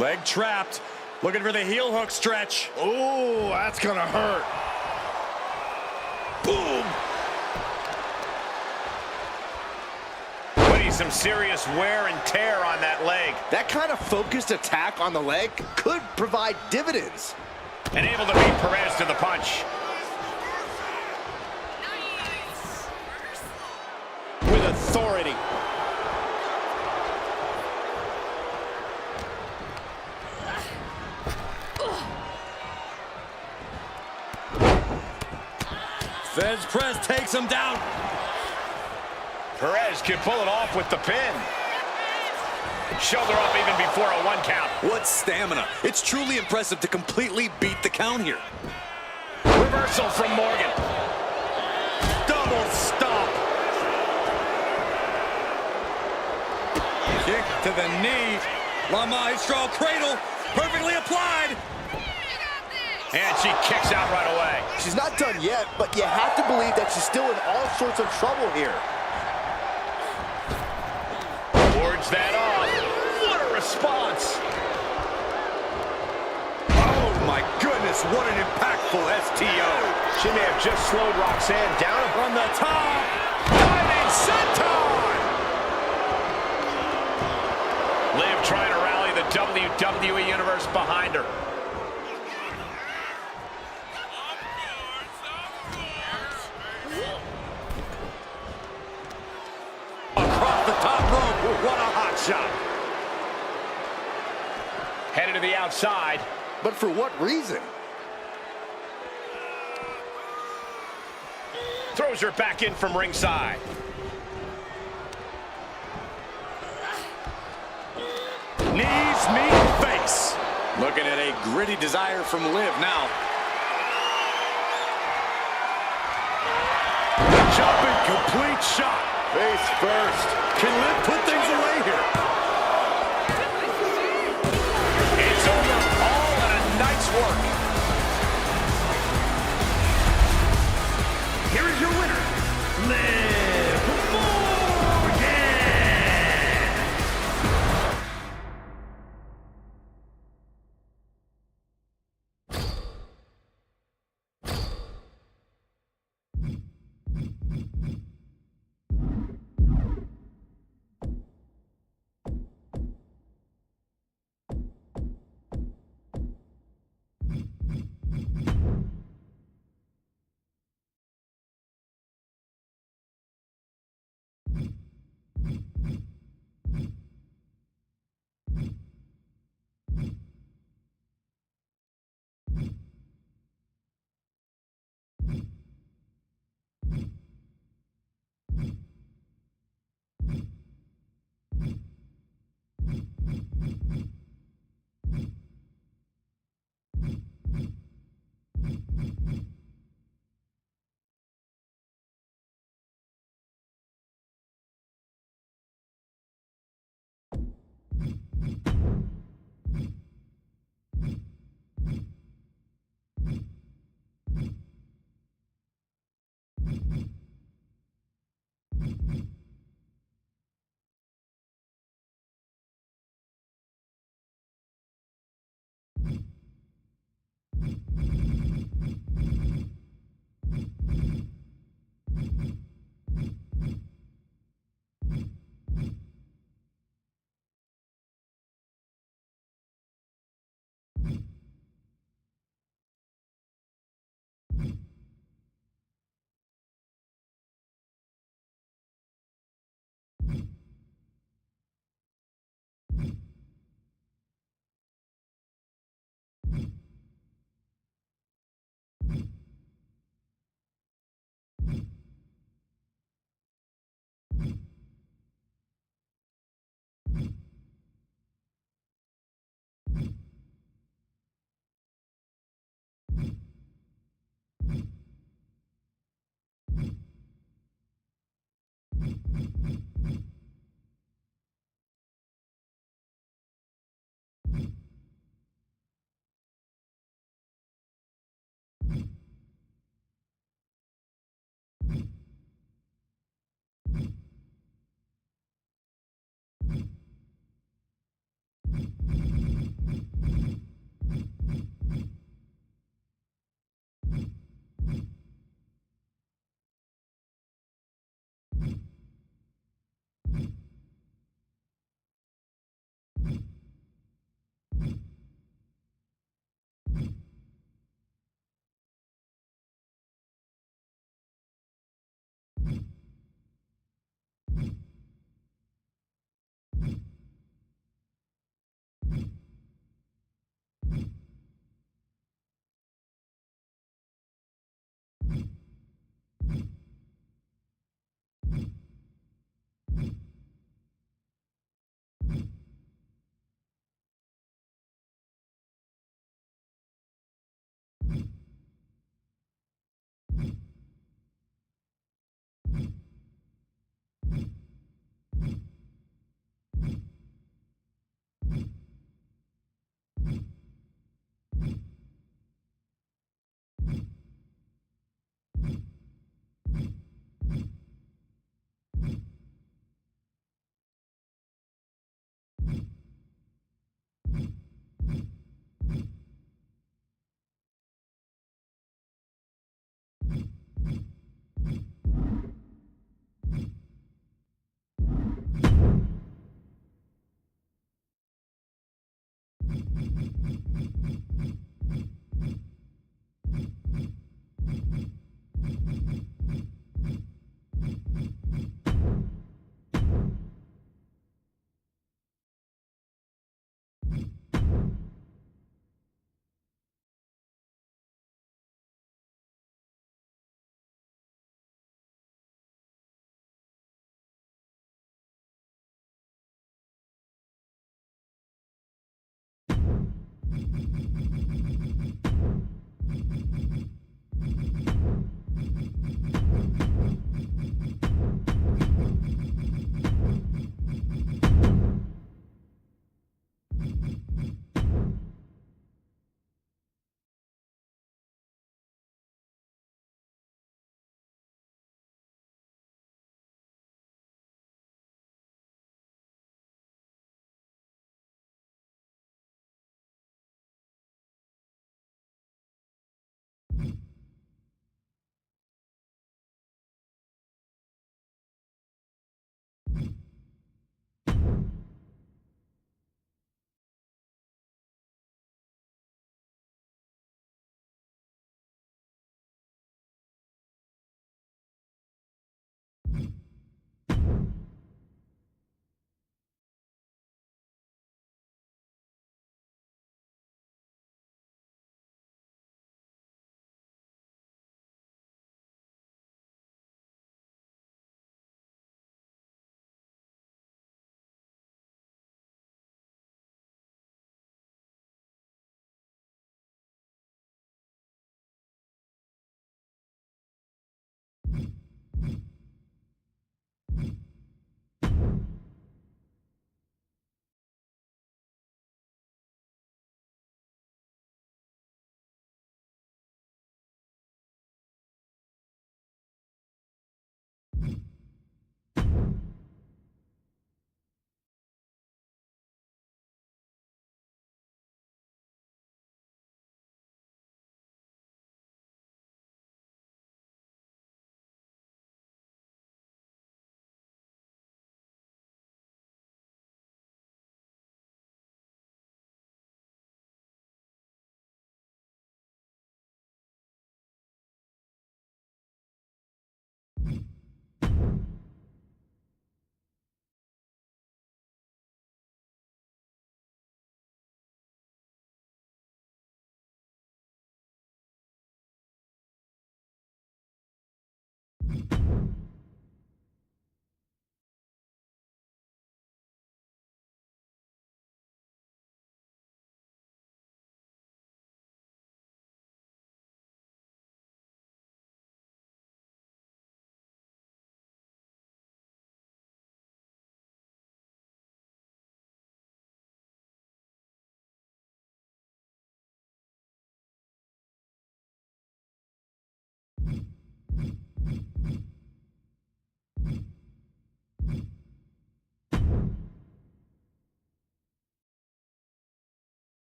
Leg trapped. Looking for the heel hook stretch. Ooh, that's gonna hurt. Boom. But he's some serious wear and tear on that leg. That kind of focused attack on the leg could provide dividends. And able to beat Perez to the punch. With authority. Fez press takes him down. Perez can pull it off with the pin. Shoulder up even before a 1 count. What stamina. It's truly impressive to completely beat the count here. Reversal from Morgan. Double stomp. Kick to the knee. La Maestro cradle. Perfectly applied. And she kicks out right away. She's not done yet, but you have to believe that she's still in all sorts of trouble here. Wards that off. What a response. Oh my goodness, what an impactful STO. She may have just slowed Roxanne down From the top. Diving senton. Liv trying to rally the WWE Universe behind her. Across the top rope. What a hot shot. Headed to the outside. But for what reason? Throws her back in from ringside. Knees meet face. Looking at a gritty desire from Liv now. Jumping complete shot. Face first. Can Liv put things away here? It's over. All in a night's work. Here is your winner, Liv Morgan.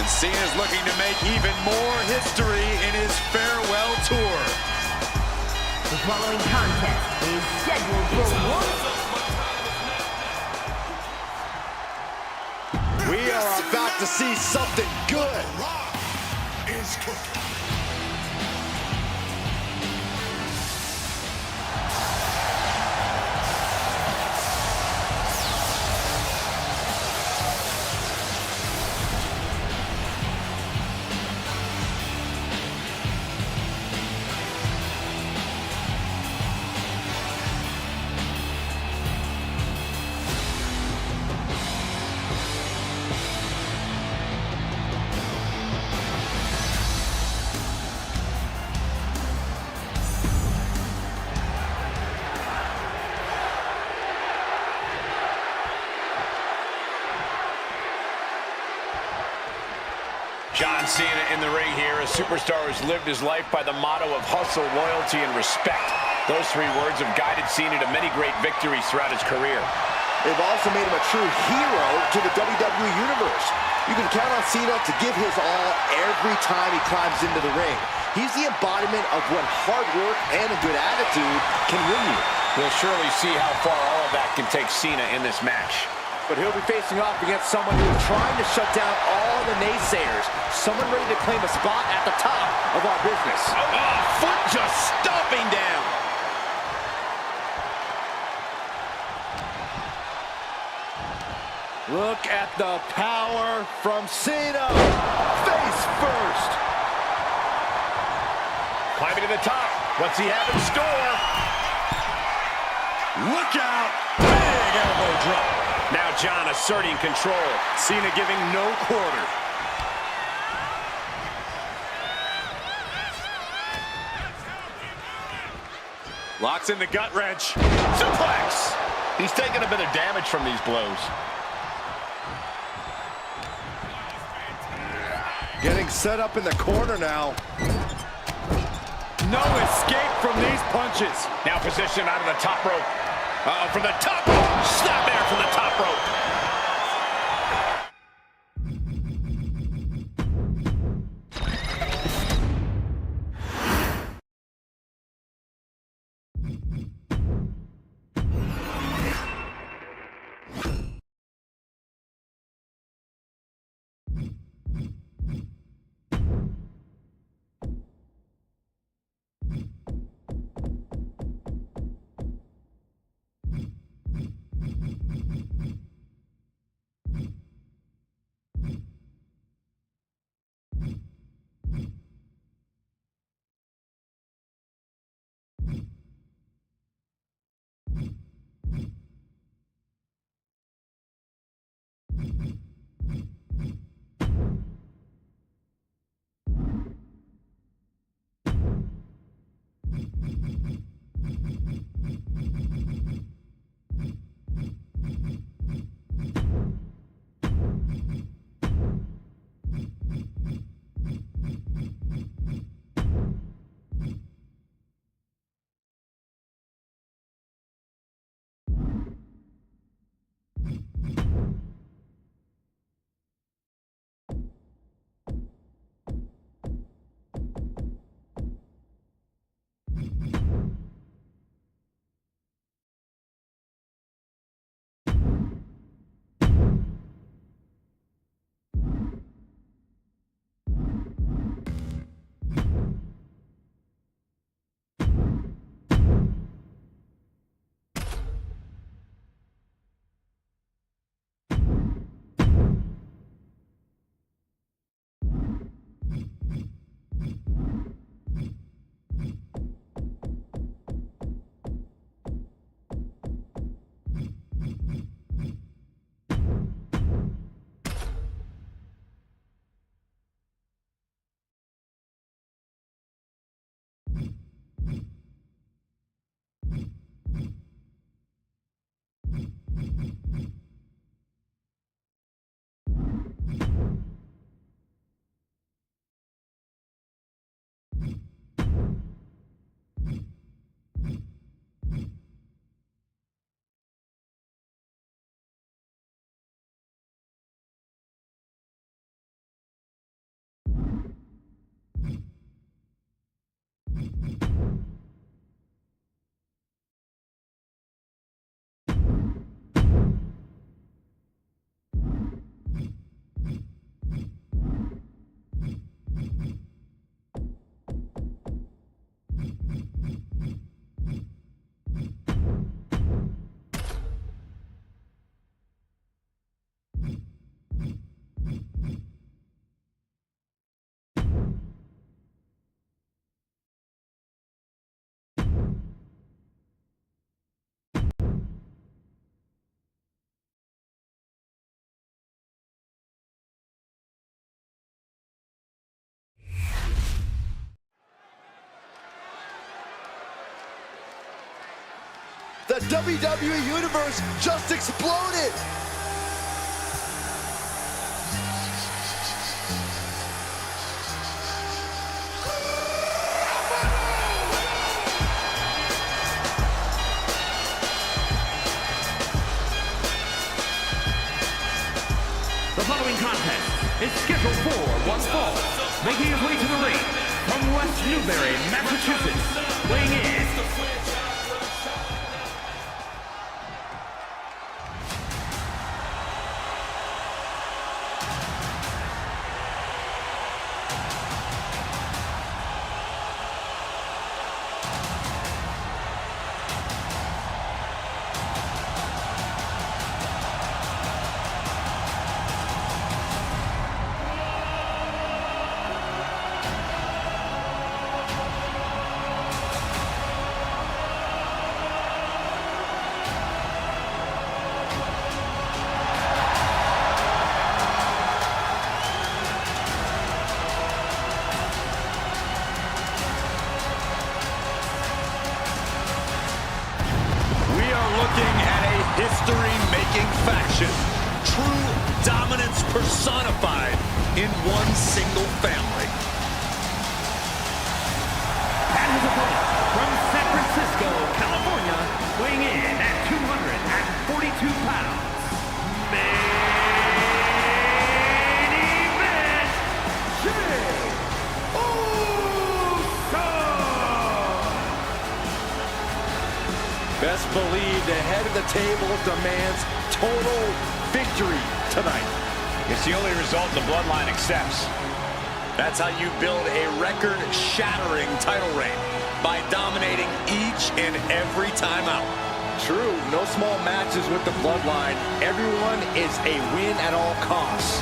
And Cena's looking to make even more history in his farewell tour. following contest is scheduled for one. We are about to see something good. Is cooking. John Cena in the ring here. A superstar who's lived his life by the motto of hustle, loyalty, and respect. Those three words have guided Cena to many great victories throughout his career. They've also made him a true hero to the WWE Universe. You can count on Cena to give his all every time he climbs into the ring. He's the embodiment of what hard work and a good attitude can win you. We'll surely see how far all of that can take Cena in this match. But he'll be facing off against someone who is trying to shut down all the naysayers. Someone ready to claim a spot at the top of our business. Oh, foot just stomping down. Look at the power from Cena. Face first. Climbing to the top. What's he have in store? Look out. Big elbow drop. Now John asserting control. Cena giving no quarter. Locks in the gut wrench. Suplex! He's taking a bit of damage from these blows. Getting set up in the corner now. No escape from these punches. Now positioned out of the top rope. From the top rope. Snap there from the top rope. The WWE Universe just exploded! The following contest is scheduled for one fall. Making his way to the ring from West Newbury, Massachusetts, weighing in. history-making faction. True dominance personified in one single family. And his opponent from San Francisco, California, weighing in at 242 pounds. Main event, Jey Uso! Best believe the head of the table demands total victory tonight. It's the only result the Bloodline accepts. That's how you build a record-shattering title reign, by dominating each and every time out. True, no small matches with the Bloodline. Everyone is a win at all costs.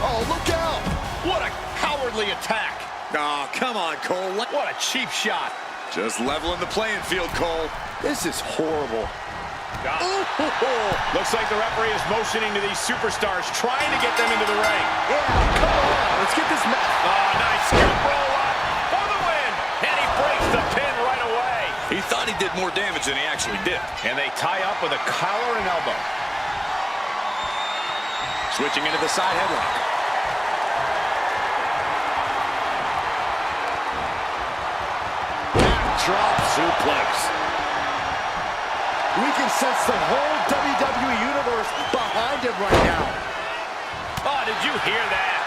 Oh, look out! What a cowardly attack. Oh, come on, Cole. What a cheap shot. Just leveling the playing field, Cole. This is horrible. Looks like the referee is motioning to these superstars, trying to get them into the ring. Yeah, come on, let's get this match. Oh, nice scoop roll up for the win. And he breaks the pin right away. He thought he did more damage than he actually did. And they tie up with a collar and elbow. Switching into the side headlock. Drop suplex. We can sense the whole WWE Universe behind him right now. Oh, did you hear that?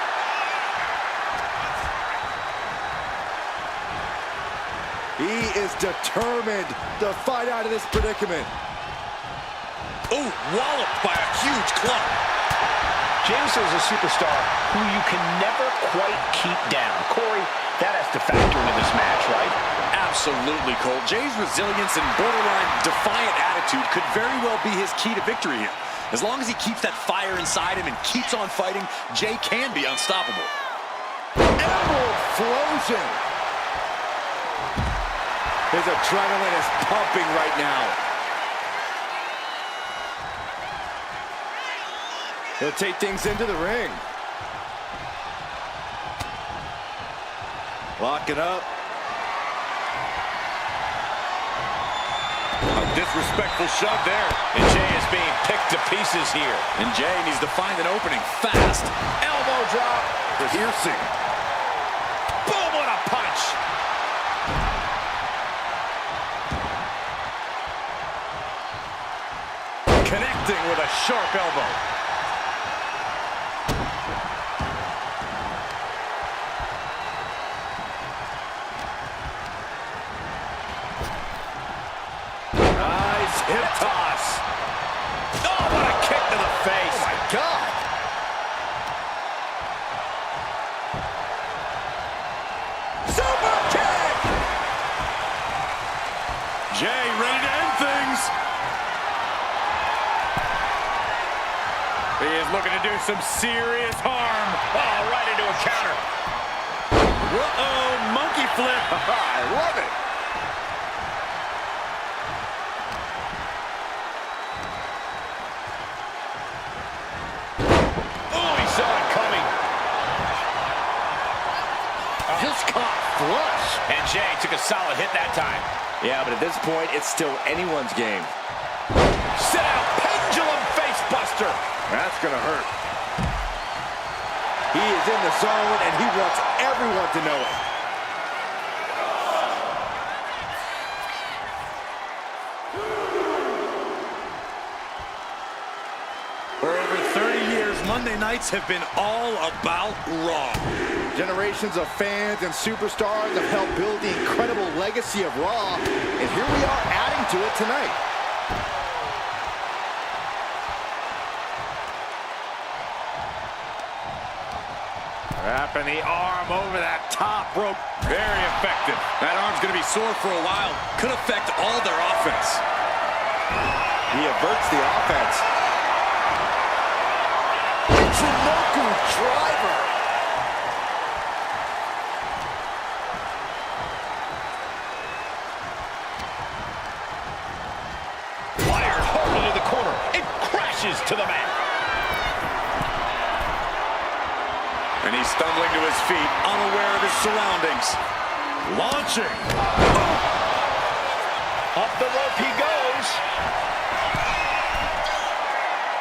He is determined to fight out of this predicament. Oh, walloped by a huge club. James is a superstar who you can never quite keep down. Corey, that has to factor into this match, right? Absolutely, Cole. Jay's resilience and borderline defiant attitude could very well be his key to victory here. As long as he keeps that fire inside him and keeps on fighting, Jay can be unstoppable. Emerald Flosion. His adrenaline is pumping right now. He'll take things into the ring. Lock it up. A disrespectful shove there. And Jay is being picked to pieces here. And Jay needs to find an opening fast. Elbow drop. Piercing. Boom, what a punch. Connecting with a sharp elbow. Hip toss. Oh, what a kick to the face. Oh, my God. Super kick. Jay ready to end things. He is looking to do some serious harm. Oh, right into a counter. Uh-oh, monkey flip. I love it. Jay took a solid hit that time. Yeah, but at this point, it's still anyone's game. Sit out, pendulum face buster. That's gonna hurt. He is in the zone, and he wants everyone to know it. For over 30 years, Monday nights have been all about Raw. Generations of fans and superstars have helped build the incredible legacy of Raw, and here we are adding to it tonight. Wrapping the arm over that top rope. Very effective. That arm's going to be sore for a while. Could affect all their offense. He averts the offense. Michinoku driver. Wired hard into the corner. It crashes to the mat. And he's stumbling to his feet, unaware of his surroundings. Launching. Up the rope he goes.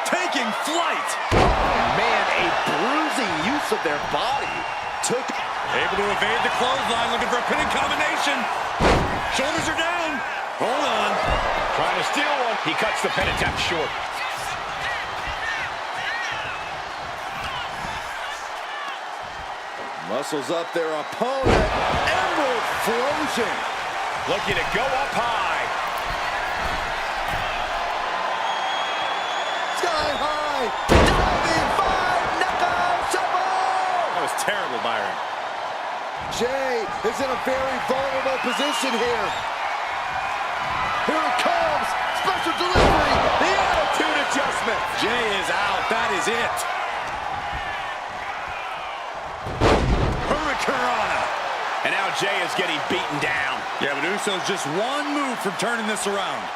Taking flight. Man, a bruising use of their body. Able to evade the clothesline, looking for a pinning combination. Shoulders are down. Hold on. Trying to steal one. He cuts the pin attempt short. Muscles up their opponent. Emerald Flosion. Looking to go up high. Sky high. Diving 5 knockout shovel. That was terrible, Byron. Jay is in a very vulnerable position here. Here it comes. Special delivery. The attitude adjustment. Jay is out. That is it. And now Jay is getting beaten down. Yeah, but Uso's just one move from turning this around.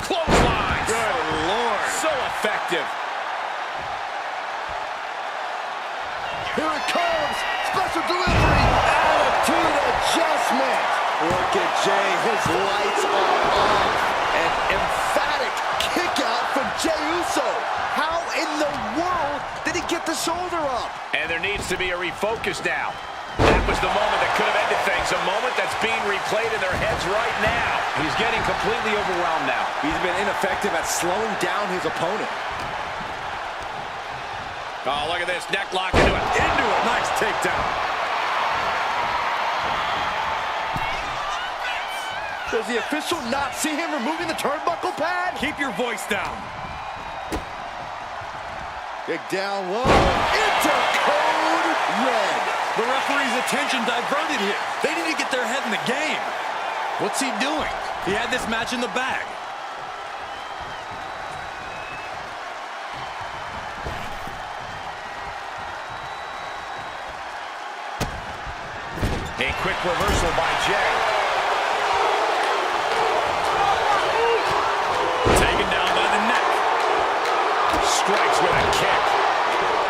Clothesline. Good Lord. So effective. Here it comes. Special delivery. Attitude adjustment. Look at Jay. His lights are off. An emphatic kick out from Jey Uso. How in the world did he get the shoulder up? And there needs to be a refocus now. That was the moment that could have ended things. A moment that's being replayed in their heads right now. He's getting completely overwhelmed now. He's been ineffective at slowing down his opponent. Oh, look at this. Neck lock into it. Into it. Nice takedown. Does the official not see him removing the turnbuckle pad? Keep your voice down. Kick down low. Into code red. The referee's attention diverted here. They need to get their head in the game. What's he doing? He had this match in the bag. A quick reversal by Jay. Taken down by the neck. Strikes with a kick.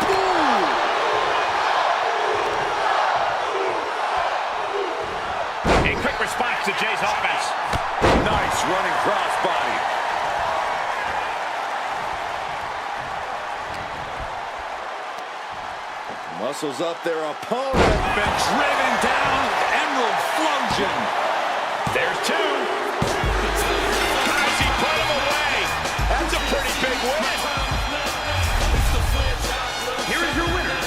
Ooh. A quick response to Jay's offense. Nice running crossbody. Muscles up their opponent. Been driven down. Emerald Flosion. There's two. As he put him away. That's a pretty big win. Here is your winner.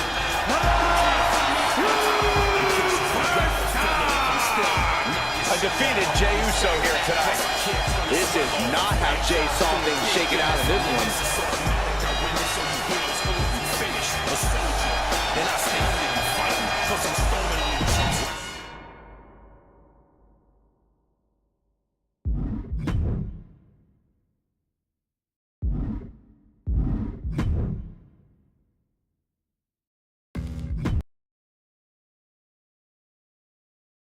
A defeated Jey Uso here tonight. This is not how Jay saw things shaken out in this one.